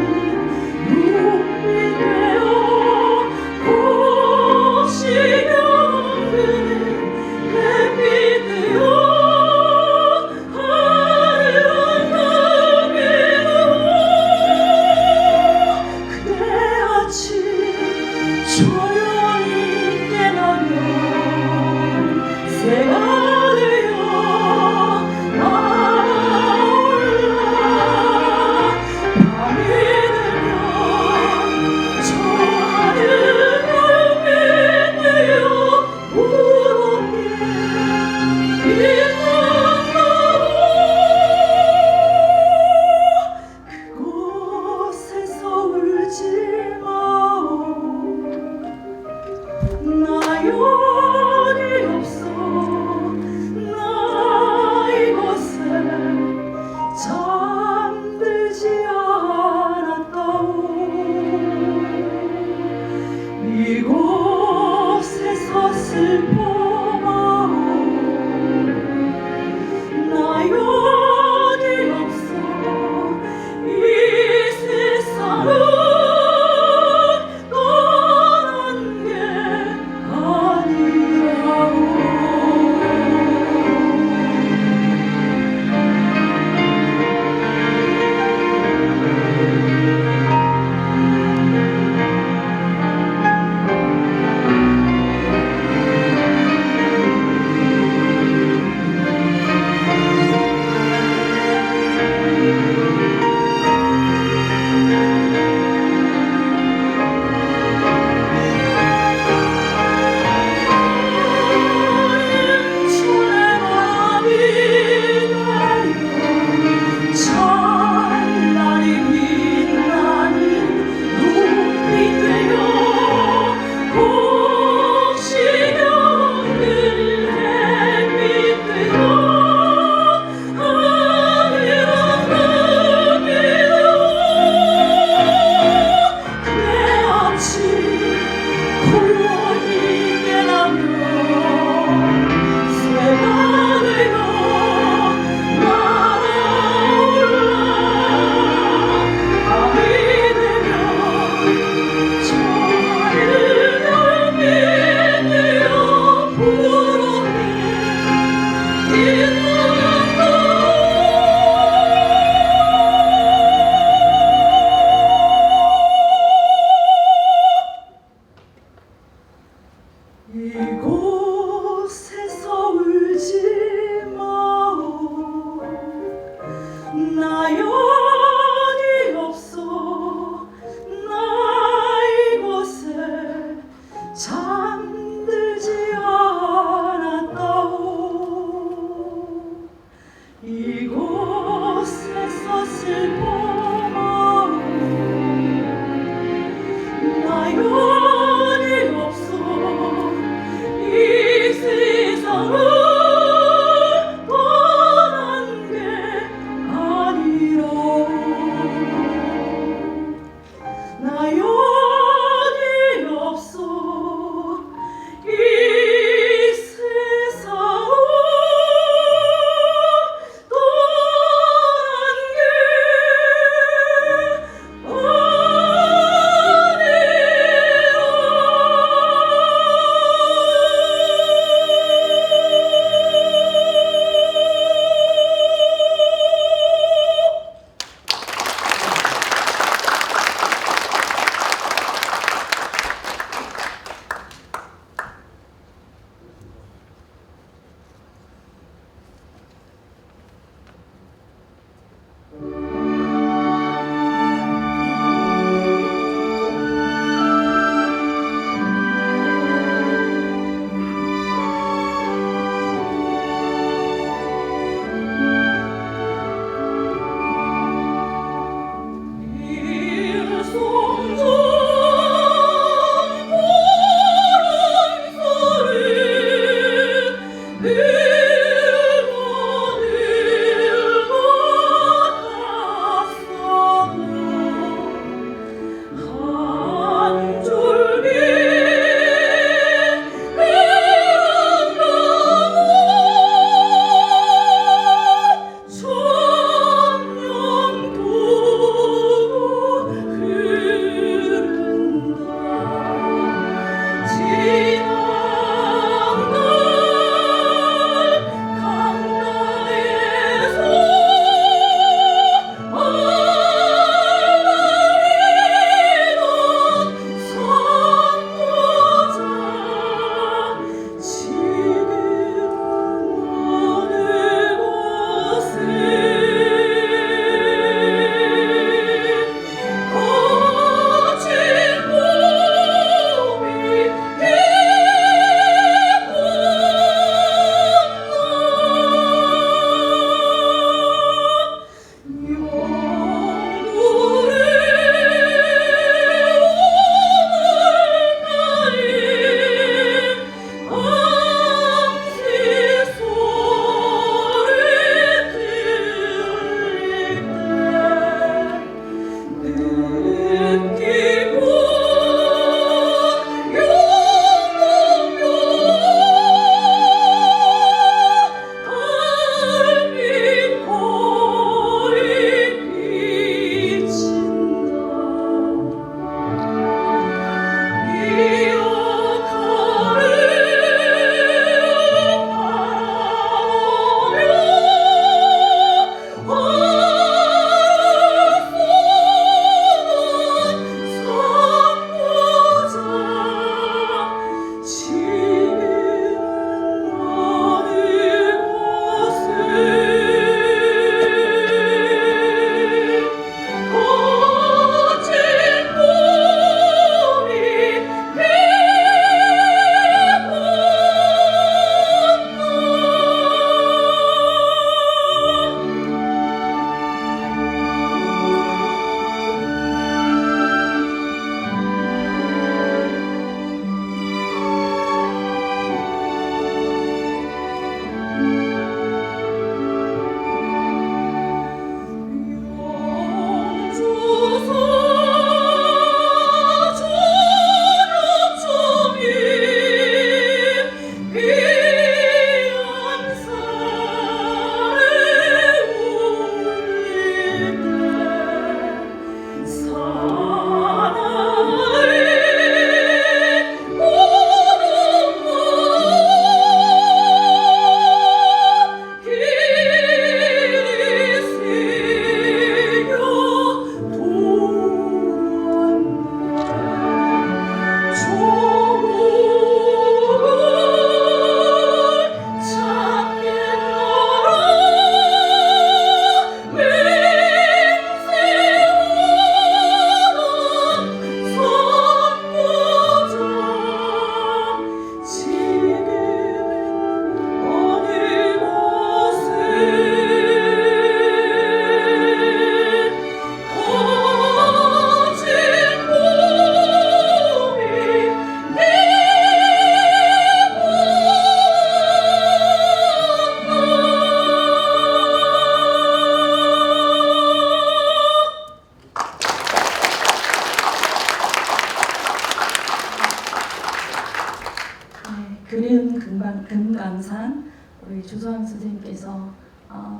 그리운 금강산 우리 조소왕 선생님께서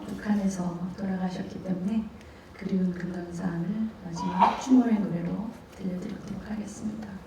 북한에서 돌아가셨기 때문에 그리운 금강산을 마지막 추모의 노래로 들려드리도록 하겠습니다.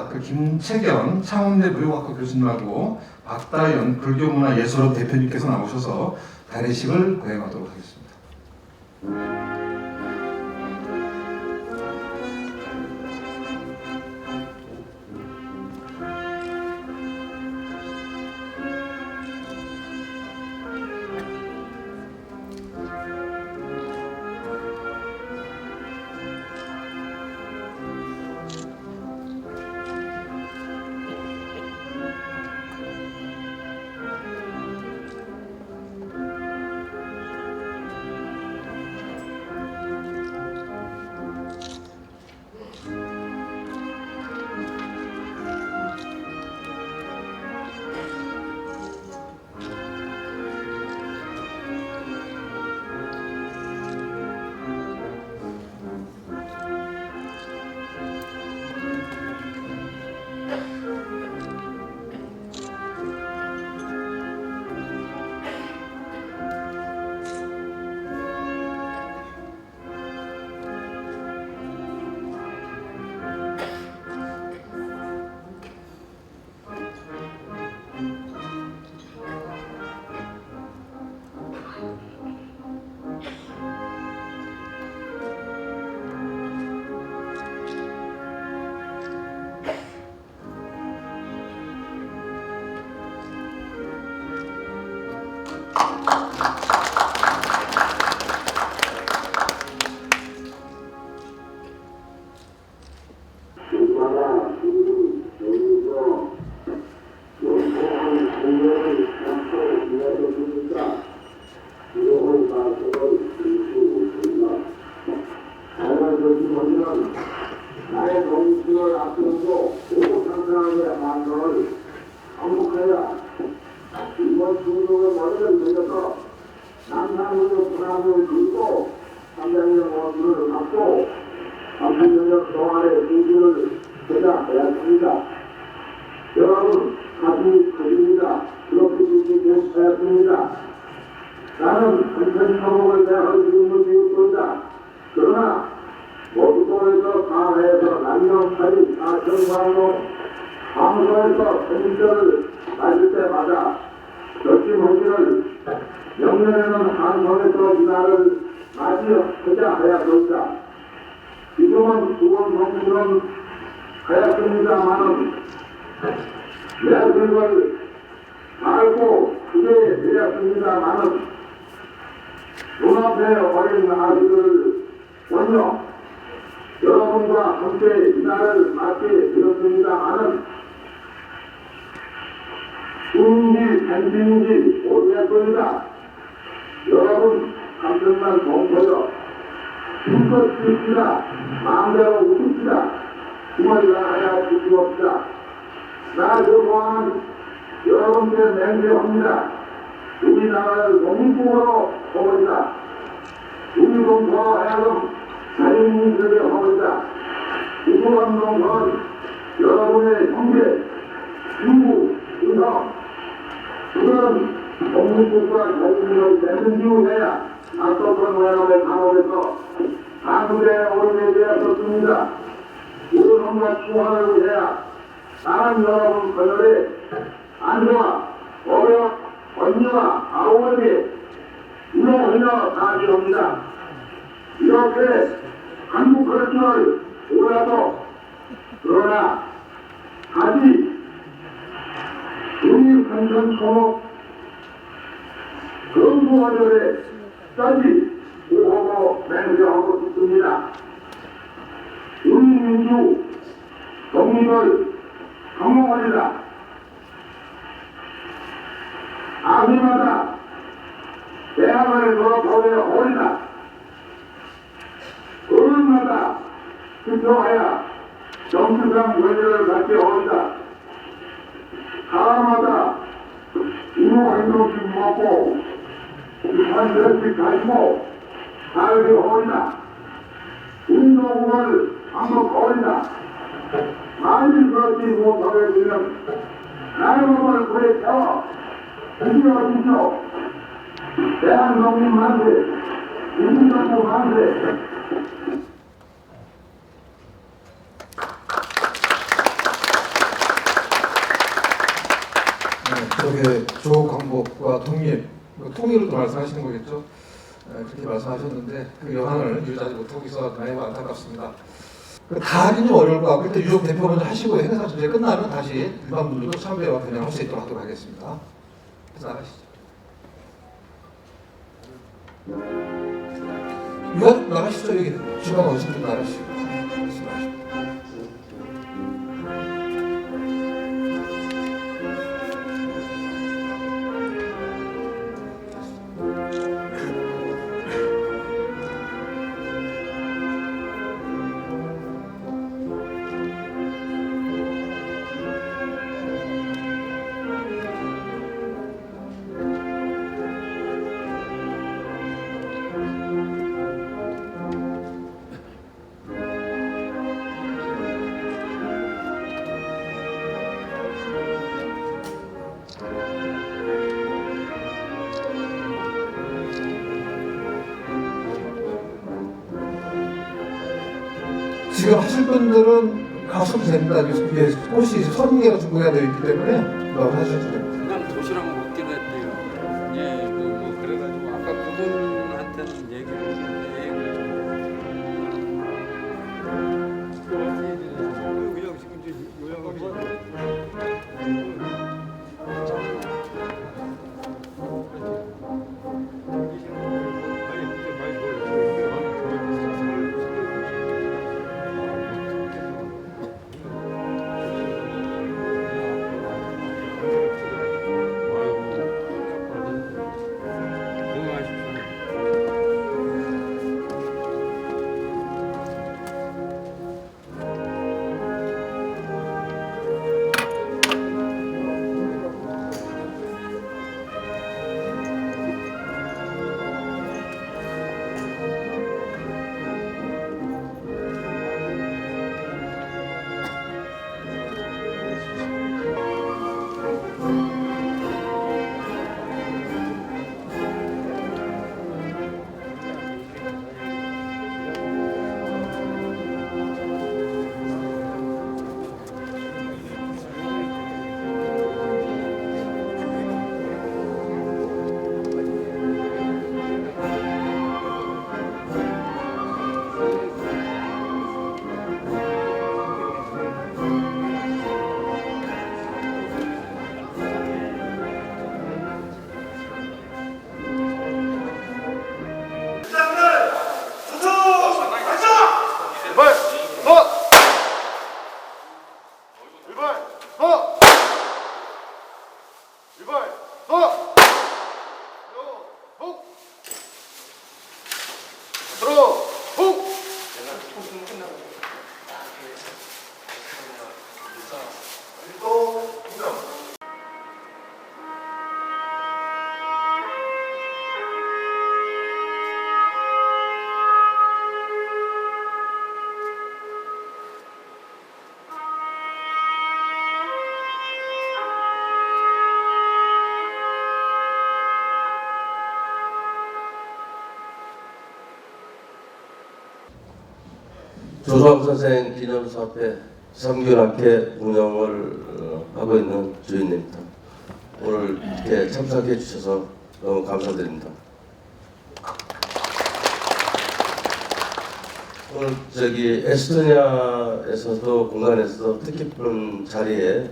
박사, 그 김채견 창원대 무역학과 교수님하고 박다연 불교문화예술원 대표님께서 나오셔서 단회식을 거행하도록 하겠습니다. 여러분 가슴이 터집니다. 그렇게 주시겠습니다. 나는 한편 사목을 대할 의무를 지었습니다. 그러나 모두에서 사회에서 난명살이 사정방로 방송에서 생전을 맞을 때마다 결심하기를 영년에는 한성에서 이날을 맞이하자 하였습니다. 지금은 두번 성수는 하였습니다마는 내생을 알고 그게 되었습니다마는 눈앞에 어린 아이들을 먼저 여러분과 함께 이날을 맞게 되었습니다마는 꿈인지 생신인지 모르겠습니다. 여러분 감정만 동서여 힘껏 씁시다. 마음대로 웃읍시다. 힘을 다하여 주시옵시다. 나 그동안 여러분께 맹세합니다. 우리나라를 농민국으로 하옵니다. 우리 동포 하여금 자유민주주의 하옵니다. 우수한 농은 여러분의 형제, 친구, 인성, 그런 농민국과 자유민주를 맺은 이후에야 앞서던 외람의 강업에서 한국에 오르게 되었습니다. 우리놈과 충원을 위하여 나는 여러분 그들의 안주와 어려 언니와 아우에게 이노이노 다지옵니다. 이렇게 한국 그릇을 오라도 그러나 다시 우리 생선 소목 건부원열에 까지 보호하고 맹세하고 싶습니다. 우리 민주 독립을 강화하리라. 아비마다 대학을 걸어보내오리라. 어른마다 투표하여 정치상 권리를 갖게 오리라. 사람마다 이모 행동씩 먹고 한절씩 가지고 살게 오리라. 운동을 반복하리라. 만일 그렇지 못하게 되면 나의 몸을 불에 태워 죽여주시오. 대한민국 만세, 민주정부 만세. 그렇게 조국 광복과 독립, 통일을 또 말씀하시는 거겠죠. 그렇게 말씀하셨는데 그 여한을 이루지 못하고 있어서 매우 안타깝습니다. 다 하긴 좀 어려울 것 같고 일단 유족 대표 먼저 하시고 행사 전체 끝나면 다시 일반 분들도 참여와 그냥 할 수 있도록 하도록 하겠습니다. 그래서 나가시죠. 유관 나가시죠. 여기 주방 오신 분 나가시고. 지금 하실 분들은 가셔도 됩니다. 이게 혹시 선계가 준비가 되어 있기 때문에 나와서 하셔도 됩니다. 그냥 도시락 먹긴 했대요. 예, 뭐 그래가지고 아까 그분한테는 얘기를 그냥 지금 이제 요양을 조소암 선생 기념사업회 3개월함께 운영을 하고 있는 주인입니다. 오늘 이렇게 참석해 주셔서 너무 감사드립니다. 오늘 에스토니아에서도 공간에서도 뜻깊은 자리에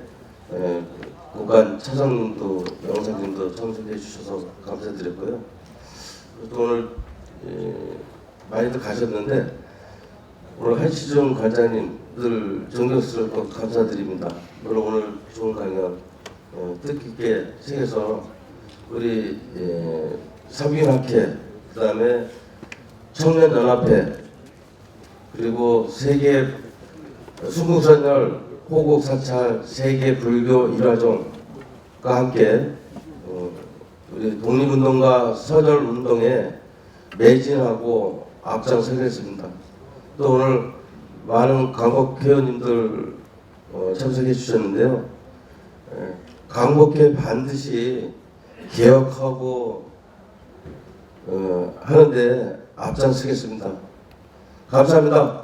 국간 차장님도 영상님도 참석해 주셔서 감사드렸고요. 또 오늘 많이들 가셨는데 오늘 한시중 관장님들 존경스럽고 감사드립니다. 물론 오늘 좋은 강연 뜻깊게 새겨서 우리 삼균학회 그다음에 청년연합회 그리고 세계 순국선열 호국사찰 세계 불교 일화종과 함께 우리 독립운동과 선열운동에 매진하고 앞장서겠습니다. 또 오늘 많은 광복회원님들 참석해 주셨는데요. 광복회 반드시 개혁하고 하는데 앞장서겠습니다. 감사합니다.